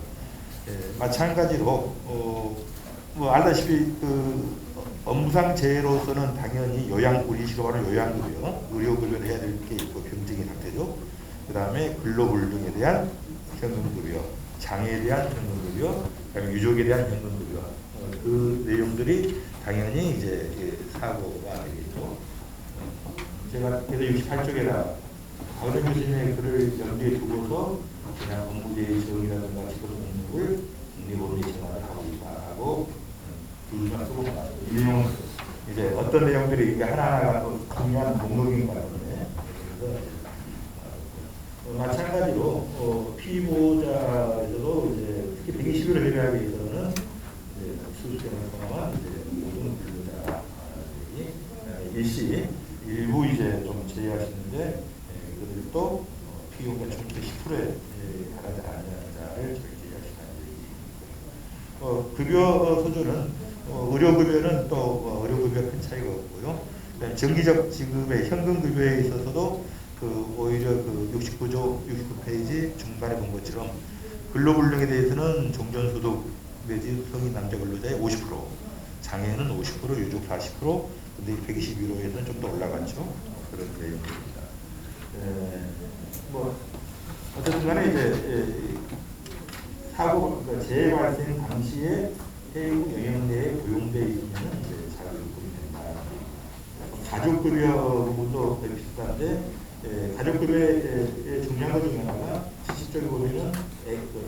마찬가지로 뭐 알다시피 그 업무상 재해로서는 당연히 우리 식으로 말하는 요양급여, 의료급여를 해야 될 게 있고 병증의 상태죠. 그 다음에 근로불능에 대한 현금급여, 장애에 대한 현금급여, 그다음에 유족에 대한 현금급여, 그 내용들이 당연히 이제 사고가 되겠죠. 제가 그래서 68쪽에다 박은영 교수님의 글을 염두에 두고서 그냥 업무제의 지원이라든가 직업 능력을 국립법원이 정하를 하고 있다고 글만 쓰고 나왔어요. 이 내용은 이제 어떤 내용들이 하나하나가 또 중요한 목록인 것 같은데, 마찬가지로 피보호자에서도 이제 특히 121호 협약에 있어서는 수술병을 포함한 모든 근로자들이 일시 일부 이제 좀 제외하시는데 그들도 피보호자 총수 10%에 달하지 않는 자를 제외하시는 얘기고요. 급여 수준은 의료급여는 또 의료급여 큰 차이가 없고요. 그다음에 정기적 지급의 현금급여에 있어서도 오히려 69조 69페이지 중간에 본 것처럼 근로불능에 대해서는 종전소득 내지 성인 남자 근로자의 50%, 장애는 50%, 유족 40%, 근데 121호에서는 좀 더 올라갔죠. 그런 내용입니다. 뭐 어쨌든 간에 이제 사고 그러니까 재해 발생 당시에 해외국 영향내에 고용돼 있으면 이제 자격요건이 된다. 가족급여 부분도 거의 비슷한데 가족급여의 중요한 것 중에 하나가 실질적으로 보면은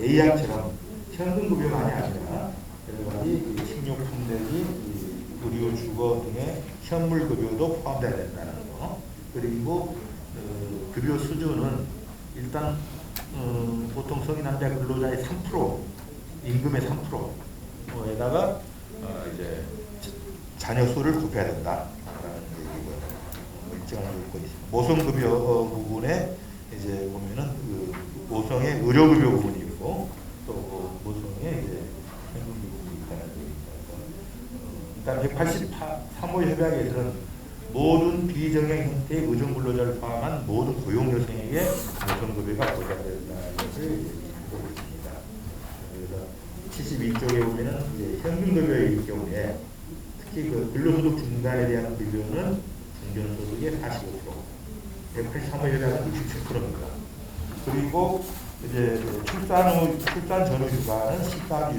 A양처럼 현금급여만이 아니라 여러 가지 식료품 내지 의료 주거 등의 현물급여도 포함되어야 된다는 거. 그리고 급여 수준은 일단 보통 성인 남자 근로자의 3% 임금의 3%에다가 이제 자녀 수를 곱해야 된다라는 얘기고요. 일정한 요건이 있습니다. 모성급여 부분에 이제 보면은 모성의 의료급여 부분이 있고 또 모성의 이제 현금급여 부분이 있다는 얘기입니다. 일단 183호 협약에서는 모든 비정형 형태의 의존 근로자를 포함한 모든 고용 여성에게 모성급여가 보장된다는 것을 하고 있습니다. 그래서 71쪽에 보면은 이제 현금급여의 경우에 특히 근로소득 중단에 대한 급여는 중견소득의 45%, 183호 협약은 67%입니다. 그리고 이제 출산 전후 휴가는 14주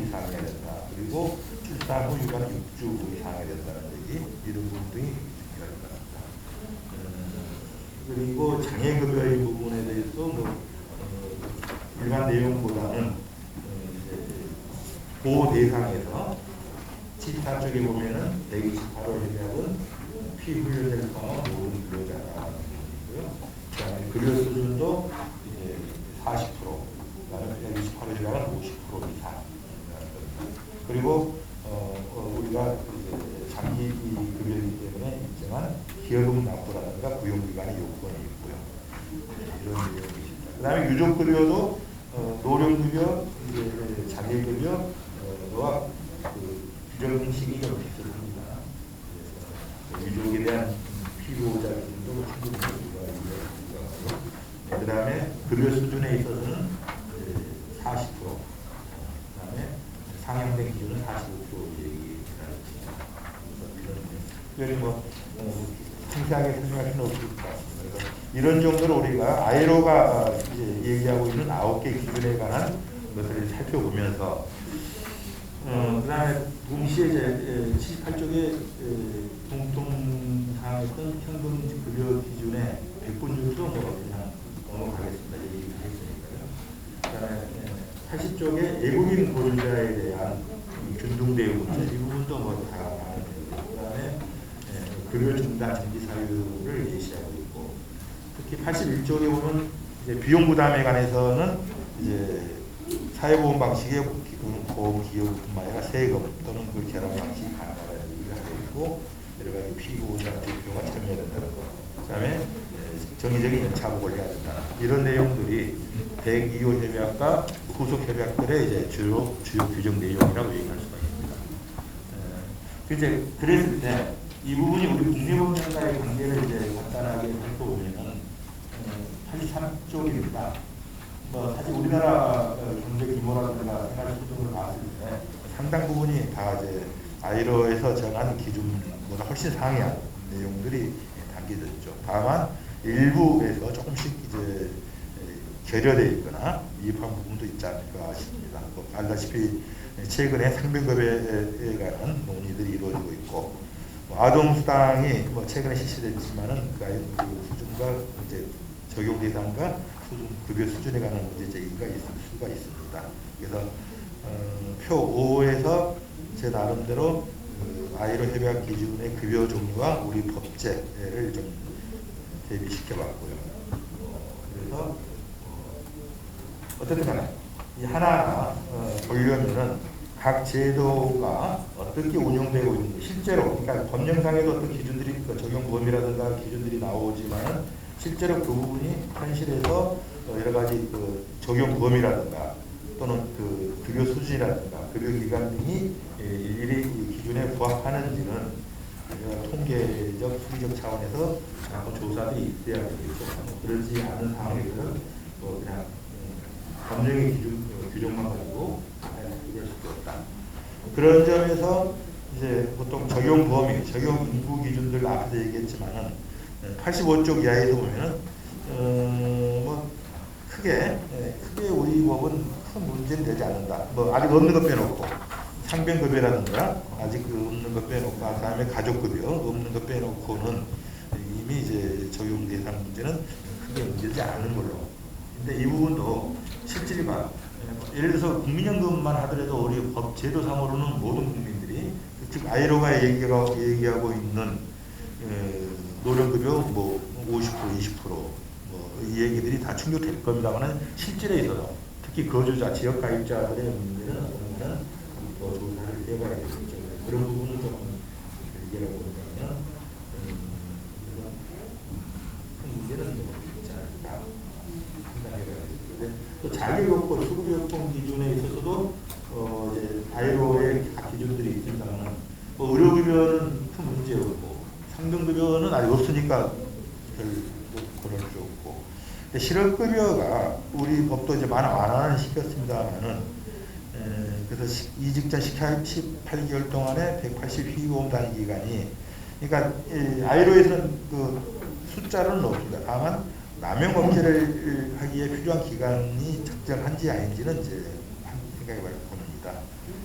이상해야 된다. 그리고 출산 후 휴가는 6주 이상해야 된다는 얘기, 이런 부분 등이 있습니다. 그리고 장애급여의 부분에 대해서 일반 내용보다는 보호 대상에서 74쪽에 보면은 128호 협약은 피훈련을 포함한 모든 근로자라는 부분이고요. 그다음에 근로 수준도 이제 40%, 그다음에 128호 협약은 50% 이상. 그리고 우리가 장기 급여이기 때문에 일정한 기여금 납부라든가 구용기간의 요건이 있고요. 이런 내용이 있습니다. 그 다음에 유족급여도 노령급여, 장애급여와 규정 시기가 비슷합니다. 그래서 유족에 대한 피보호자 기준도 충분히 우리가 이해하고요. 그 다음에 급여 수준에 있어서는 40%, 그 다음에 상향된 기준은 45% 얘기합니다. 특별히 상세하게 설명할 필요는 없을 것 같습니다. 그래서 이런 정도로 우리가 ILO가 이제 얘기하고 있는 9개 기준에 관한 것들을 살펴보면서 그다음에 동시에 이제 78쪽에 공통사항했던 현금 급여 기준의 100분율도 그냥 넘어가겠습니다. 얘기를 했으니까요. 그다음에 80쪽에 외국인 고령자에 대한 균등대우 문제, 이 부분도 다 아는 거고요. 그다음에 급여 중단 정지 사유를 예시하고 있고, 특히 81쪽에 보면 이제 비용 부담에 관해서는 이제 사회보험 방식의 보험 기여뿐만 아니라 세금 또는 그 결합 방식이 가능하다는 얘기를 하고 있고, 여러 가지 피보호자 대표가 참여해야 된다는 거, 그다음에 정의적인 연차복을 해야 된다. 이런 내용들이 102호 협약과 후속 협약들의 이제 주요 규정 내용이라고 얘기할 수가 있습니다. 이제 그랬을 때 이 부분이 우리 국내법령과의 관계를 이제 간단하게 살펴보면은 83쪽입니다. 뭐 사실 우리나라 경제 규모라든가 생활 수준을 봤을 때 상당 부분이 다 이제 ILO에서 정한 기준보다 훨씬 상이한 내용들이 담겨져 있죠. 다만 일부에서 조금씩 이제 결여되어 있거나 미흡한 부분도 있지 않을까 싶습니다. 알다시피 최근에 상병급여에 관한 논의들이 이루어지고 있고, 아동수당이 최근에 실시됐지만은 그 수준과 이제 적용 대상과 급여 수준에 관한 문제 제기가 있을 수가 있습니다. 그래서 표 5에서 제 나름대로 ILO 협약 기준의 급여 종류와 우리 법제를 좀 대비시켜봤고요. 그래서 어떻든 간에 이 하나 보려면은 각 제도가 어떻게 운영되고 있는지 실제로, 그러니까 법령상에도 어떤 기준들이 적용 범위라든가 기준들이 나오지만은 실제로 그 부분이 현실에서 여러 가지 적용 범위라든가 또는 그 급여 수준이라든가 급여 기간 등이 일일이 이 기준에 부합하는지는 통계적 수리적 차원에서 한번 조사들이 있어야 되겠죠. 그렇지 않은 상황에서는 뭐 그냥 검증의 규정만 가지고 해결할 수 없다. 그런 점에서 이제 보통 적용 범위, 적용 인구 기준들 앞에서 얘기했지만은 85쪽 이하에서 보면은 뭐 크게 우리 법은 큰 문제는 되지 않는다. 뭐 아직 없는 것 빼놓고 상병급여라든가 아직 그 없는 것 빼놓고 그다음에 가족급여 없는 것 빼놓고는 이미 이제 적용 대상 문제는 크게 문제되지 않은 걸로. 근데 이 부분도 실질이 봐. 예를 들어서 국민연금만 하더라도 우리 법 제도상으로는 모든 국민들이 즉 ILO가 얘기하고 있는 노령급여 뭐 50% 20% 뭐 이 얘기들이 다 충족될 겁니다만은 실질에 있어서 특히 거주자 지역 가입자들의 문제는 더 조사를 해봐야 되겠죠. 그런 부분을 조금 얘기하고 보면 큰 문제는 있지 않을까 판단해봐야 되겠는데 또 자기요건 수급요건 기준에 있어서도 이제 ILO의 각 기준들이 있습니다만 뭐 의료급여는 큰 문제 없고 상등급여는 아직 없으니까 별 그럴 수 없고 실업급여가 우리 법도 이제 완화는 시켰습니다만은 그래서 이직전 18개월 동안에 180 희고음 단위 기간이 그러니까 ILO에서는 그 숫자로는 없습니다. 다만 남용 억제를 하기에 필요한 기간이 적절한지 아닌지는 이제 생각해봐야 봅니다.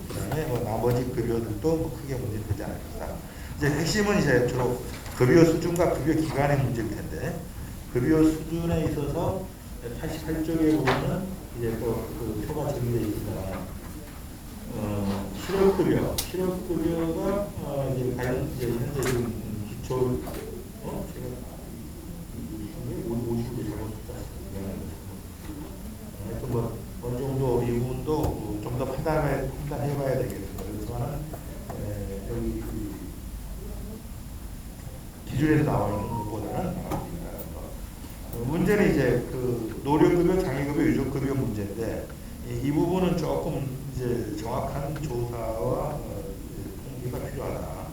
그다음에 뭐 나머지 급여들도 뭐 크게 문제되지 않을 것이다. 이제 핵심은 이제 주로 급여 수준과 급여 기간의 문제일 텐데 급여 수준에 있어서 88쪽에 보면은 이제 또그 표가 정리되어 있습니다. 실업급여가 이제 과연 이제 현재 지금 기초 제가 50개 잘못했다. 하여튼 뭐 어느 정도 이 부분도 좀 더 판단해봐야 되겠습니다. 그렇지만 여기 기준에서 나오는 것보다는 문제는 이제 그 노령급여, 장애급여, 유족급여 문제인데 이 부분은 조금 이제 정확한 조사와 통계가 필요하다.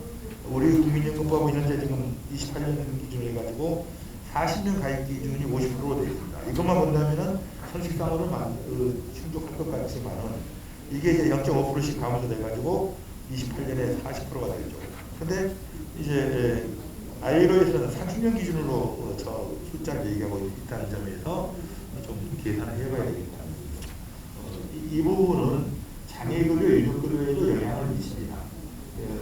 우리 국민연금법은 현재 지금 28년 기준으로 해가지고 40년 가입 기준이 50%로 되어 있습니다. 이것만 본다면은 형식상으로는 충족할 것 같지만은 이게 이제 0.5%씩 감소 돼가지고 28년에 40%가 되죠. 근데 이제 ILO에서는 30년 기준으로 저 숫자를 얘기하고 있다는 점에서 좀 계산을 해봐야 되겠다. 이 부분은 장애급여, 유족급여에도 영향을 미칩니다.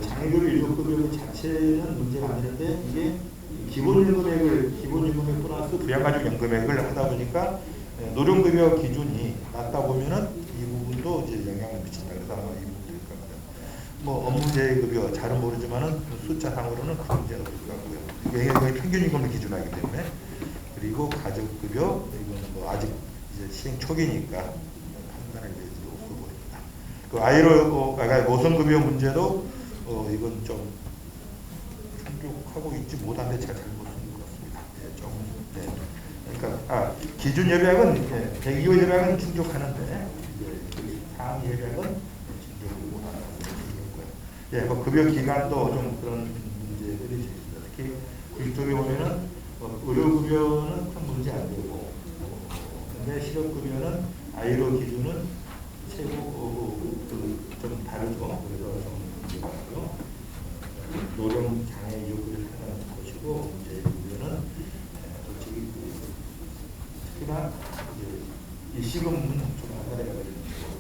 장애급여, 유족급여 자체는 문제가 아니는데 이게 기본연금액 플러스 부양가족연금액을 하다 보니까 노령급여 기준이 낮다 보면은 이 부분도 이제 영향을 미친다. 그래서 아마 이 부분일 겁니다. 뭐 업무재급여 잘은 모르지만은 숫자상으로는 큰 문제는 없을 것 같고요. 이게 평균임금을 기준하기 때문에 그리고 가족급여 이거는 뭐 아직 이제 시행 초기니까 판단할 여지도 없어 보입니다. 그 ILO 노선급여 문제도 이건 좀 충족하고 있지 못한데 제가 잘못 쓴 것 같습니다. 네, 좀 그러니까 기준 협약은 102호 협약은 충족하는데 상위 협약은 충족이 못하는 것이고요. 예, 뭐 급여 기간도 좀 그런 문제들이 있습니다. 특히 90쪽에 보면은 의료급여는 큰 문제 안 되고, 근데 실업급여는 ILO 기준은 최고 좀 다르죠. 그래서 좀 문제가 있고요. 노령 장애 이유급여를 생각하는 것이고, 이제 급여는 솔직히 특히나 일시금은 좀 안달해가지고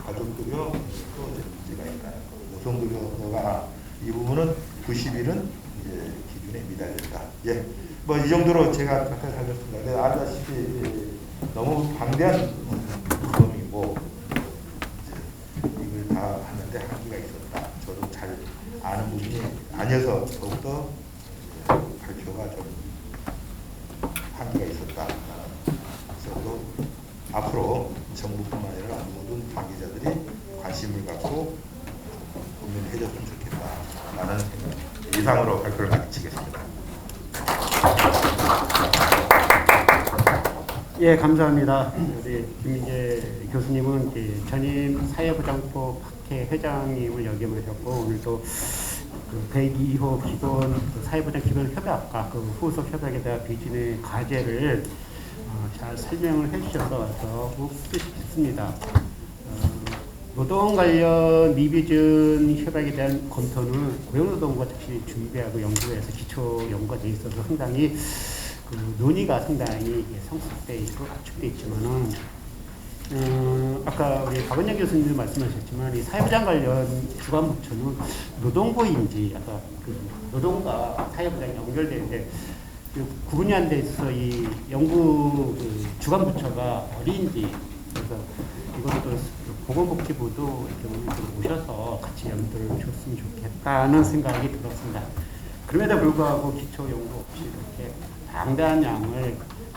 가족급여 또 문제가 있다. 노동급여가 이 부분은 90일은 이제 기준에 미달된다. 예. 뭐 이 정도로 제가 가까이 살렸습니다. 근데 아시다시피 너무 방대한 범위고 이걸 다 하는데 한계가 있었다. 저도 잘 아는 부분이 아니어서 더욱더 발표가 좀 한계가 있었다. 그래서 앞으로 정부뿐만 아니라 모든 관계자들이 관심을 갖고 고민을 해줬으면 좋겠다라는 생각 이상으로 발표를 마치겠습니다. 예, 감사합니다. 우리 김민재 교수님은 전임 사회보장법 학회 회장님을 역임하셨고 오늘도 그 102호 기본 사회보장 기본 협약과 그 후속 협약에 대한 비준의 과제를 잘 설명을 해주셔서 더욱 뜻깊습니다. 노동 관련 미비준 협약에 대한 검토는 고용노동부가 특히 준비하고 연구해서 기초 연구가 돼 있어서 상당히 그 논의가 상당히 성숙돼 있고 압축돼 있지만은 아까 우리 박은영 교수님도 말씀하셨지만 이 사회보장 관련 주관 부처는 노동부인지 아까 그 노동과 사회보장이 연결되는데 그 구분이 안 돼 있어서 이 연구 그 주관 부처가 어디인지 그래서 이것도 보건복지부도 이렇게 오셔서 같이 연구를 줬으면 좋겠다는 생각이 들었습니다. 그럼에도 불구하고 기초 연구 없이 이렇게 방대한 양을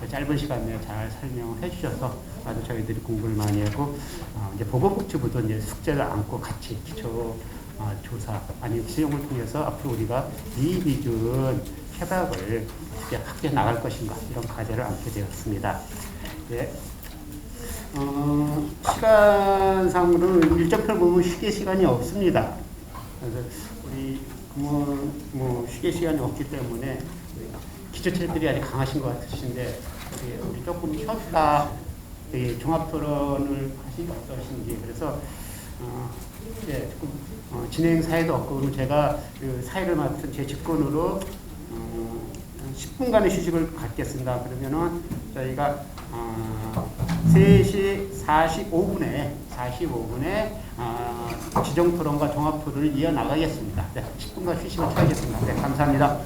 짧은 시간 내에 잘 설명을 해주셔서 아주 저희들이 공부를 많이 하고 이제 보건복지부도 이제 숙제를 안고 같이 기초 조사 아니 시험을 통해서 앞으로 우리가 미비준 협약을 어떻게 확대해 나갈 것인가 이런 과제를 안게 되었습니다. 네. 시간상으로는 일정표를 보면 쉬게 시간이 없습니다. 그래서 우리 뭐 쉬게 시간이 없기 때문에 기초체들이 아직 강하신 것 같으신데 우리 조금 쉬었다 종합토론을 하시기 어떠신지 그래서 예, 조금 진행 사회도 없고 그럼 제가 그 사회를 맡은 제 직권으로 10분간의 휴식을 갖겠습니다. 그러면은 저희가 3시 45분에 지정토론과 종합토론을 이어나가겠습니다. 네, 10분간 휴식을 취하겠습니다. 네, 감사합니다.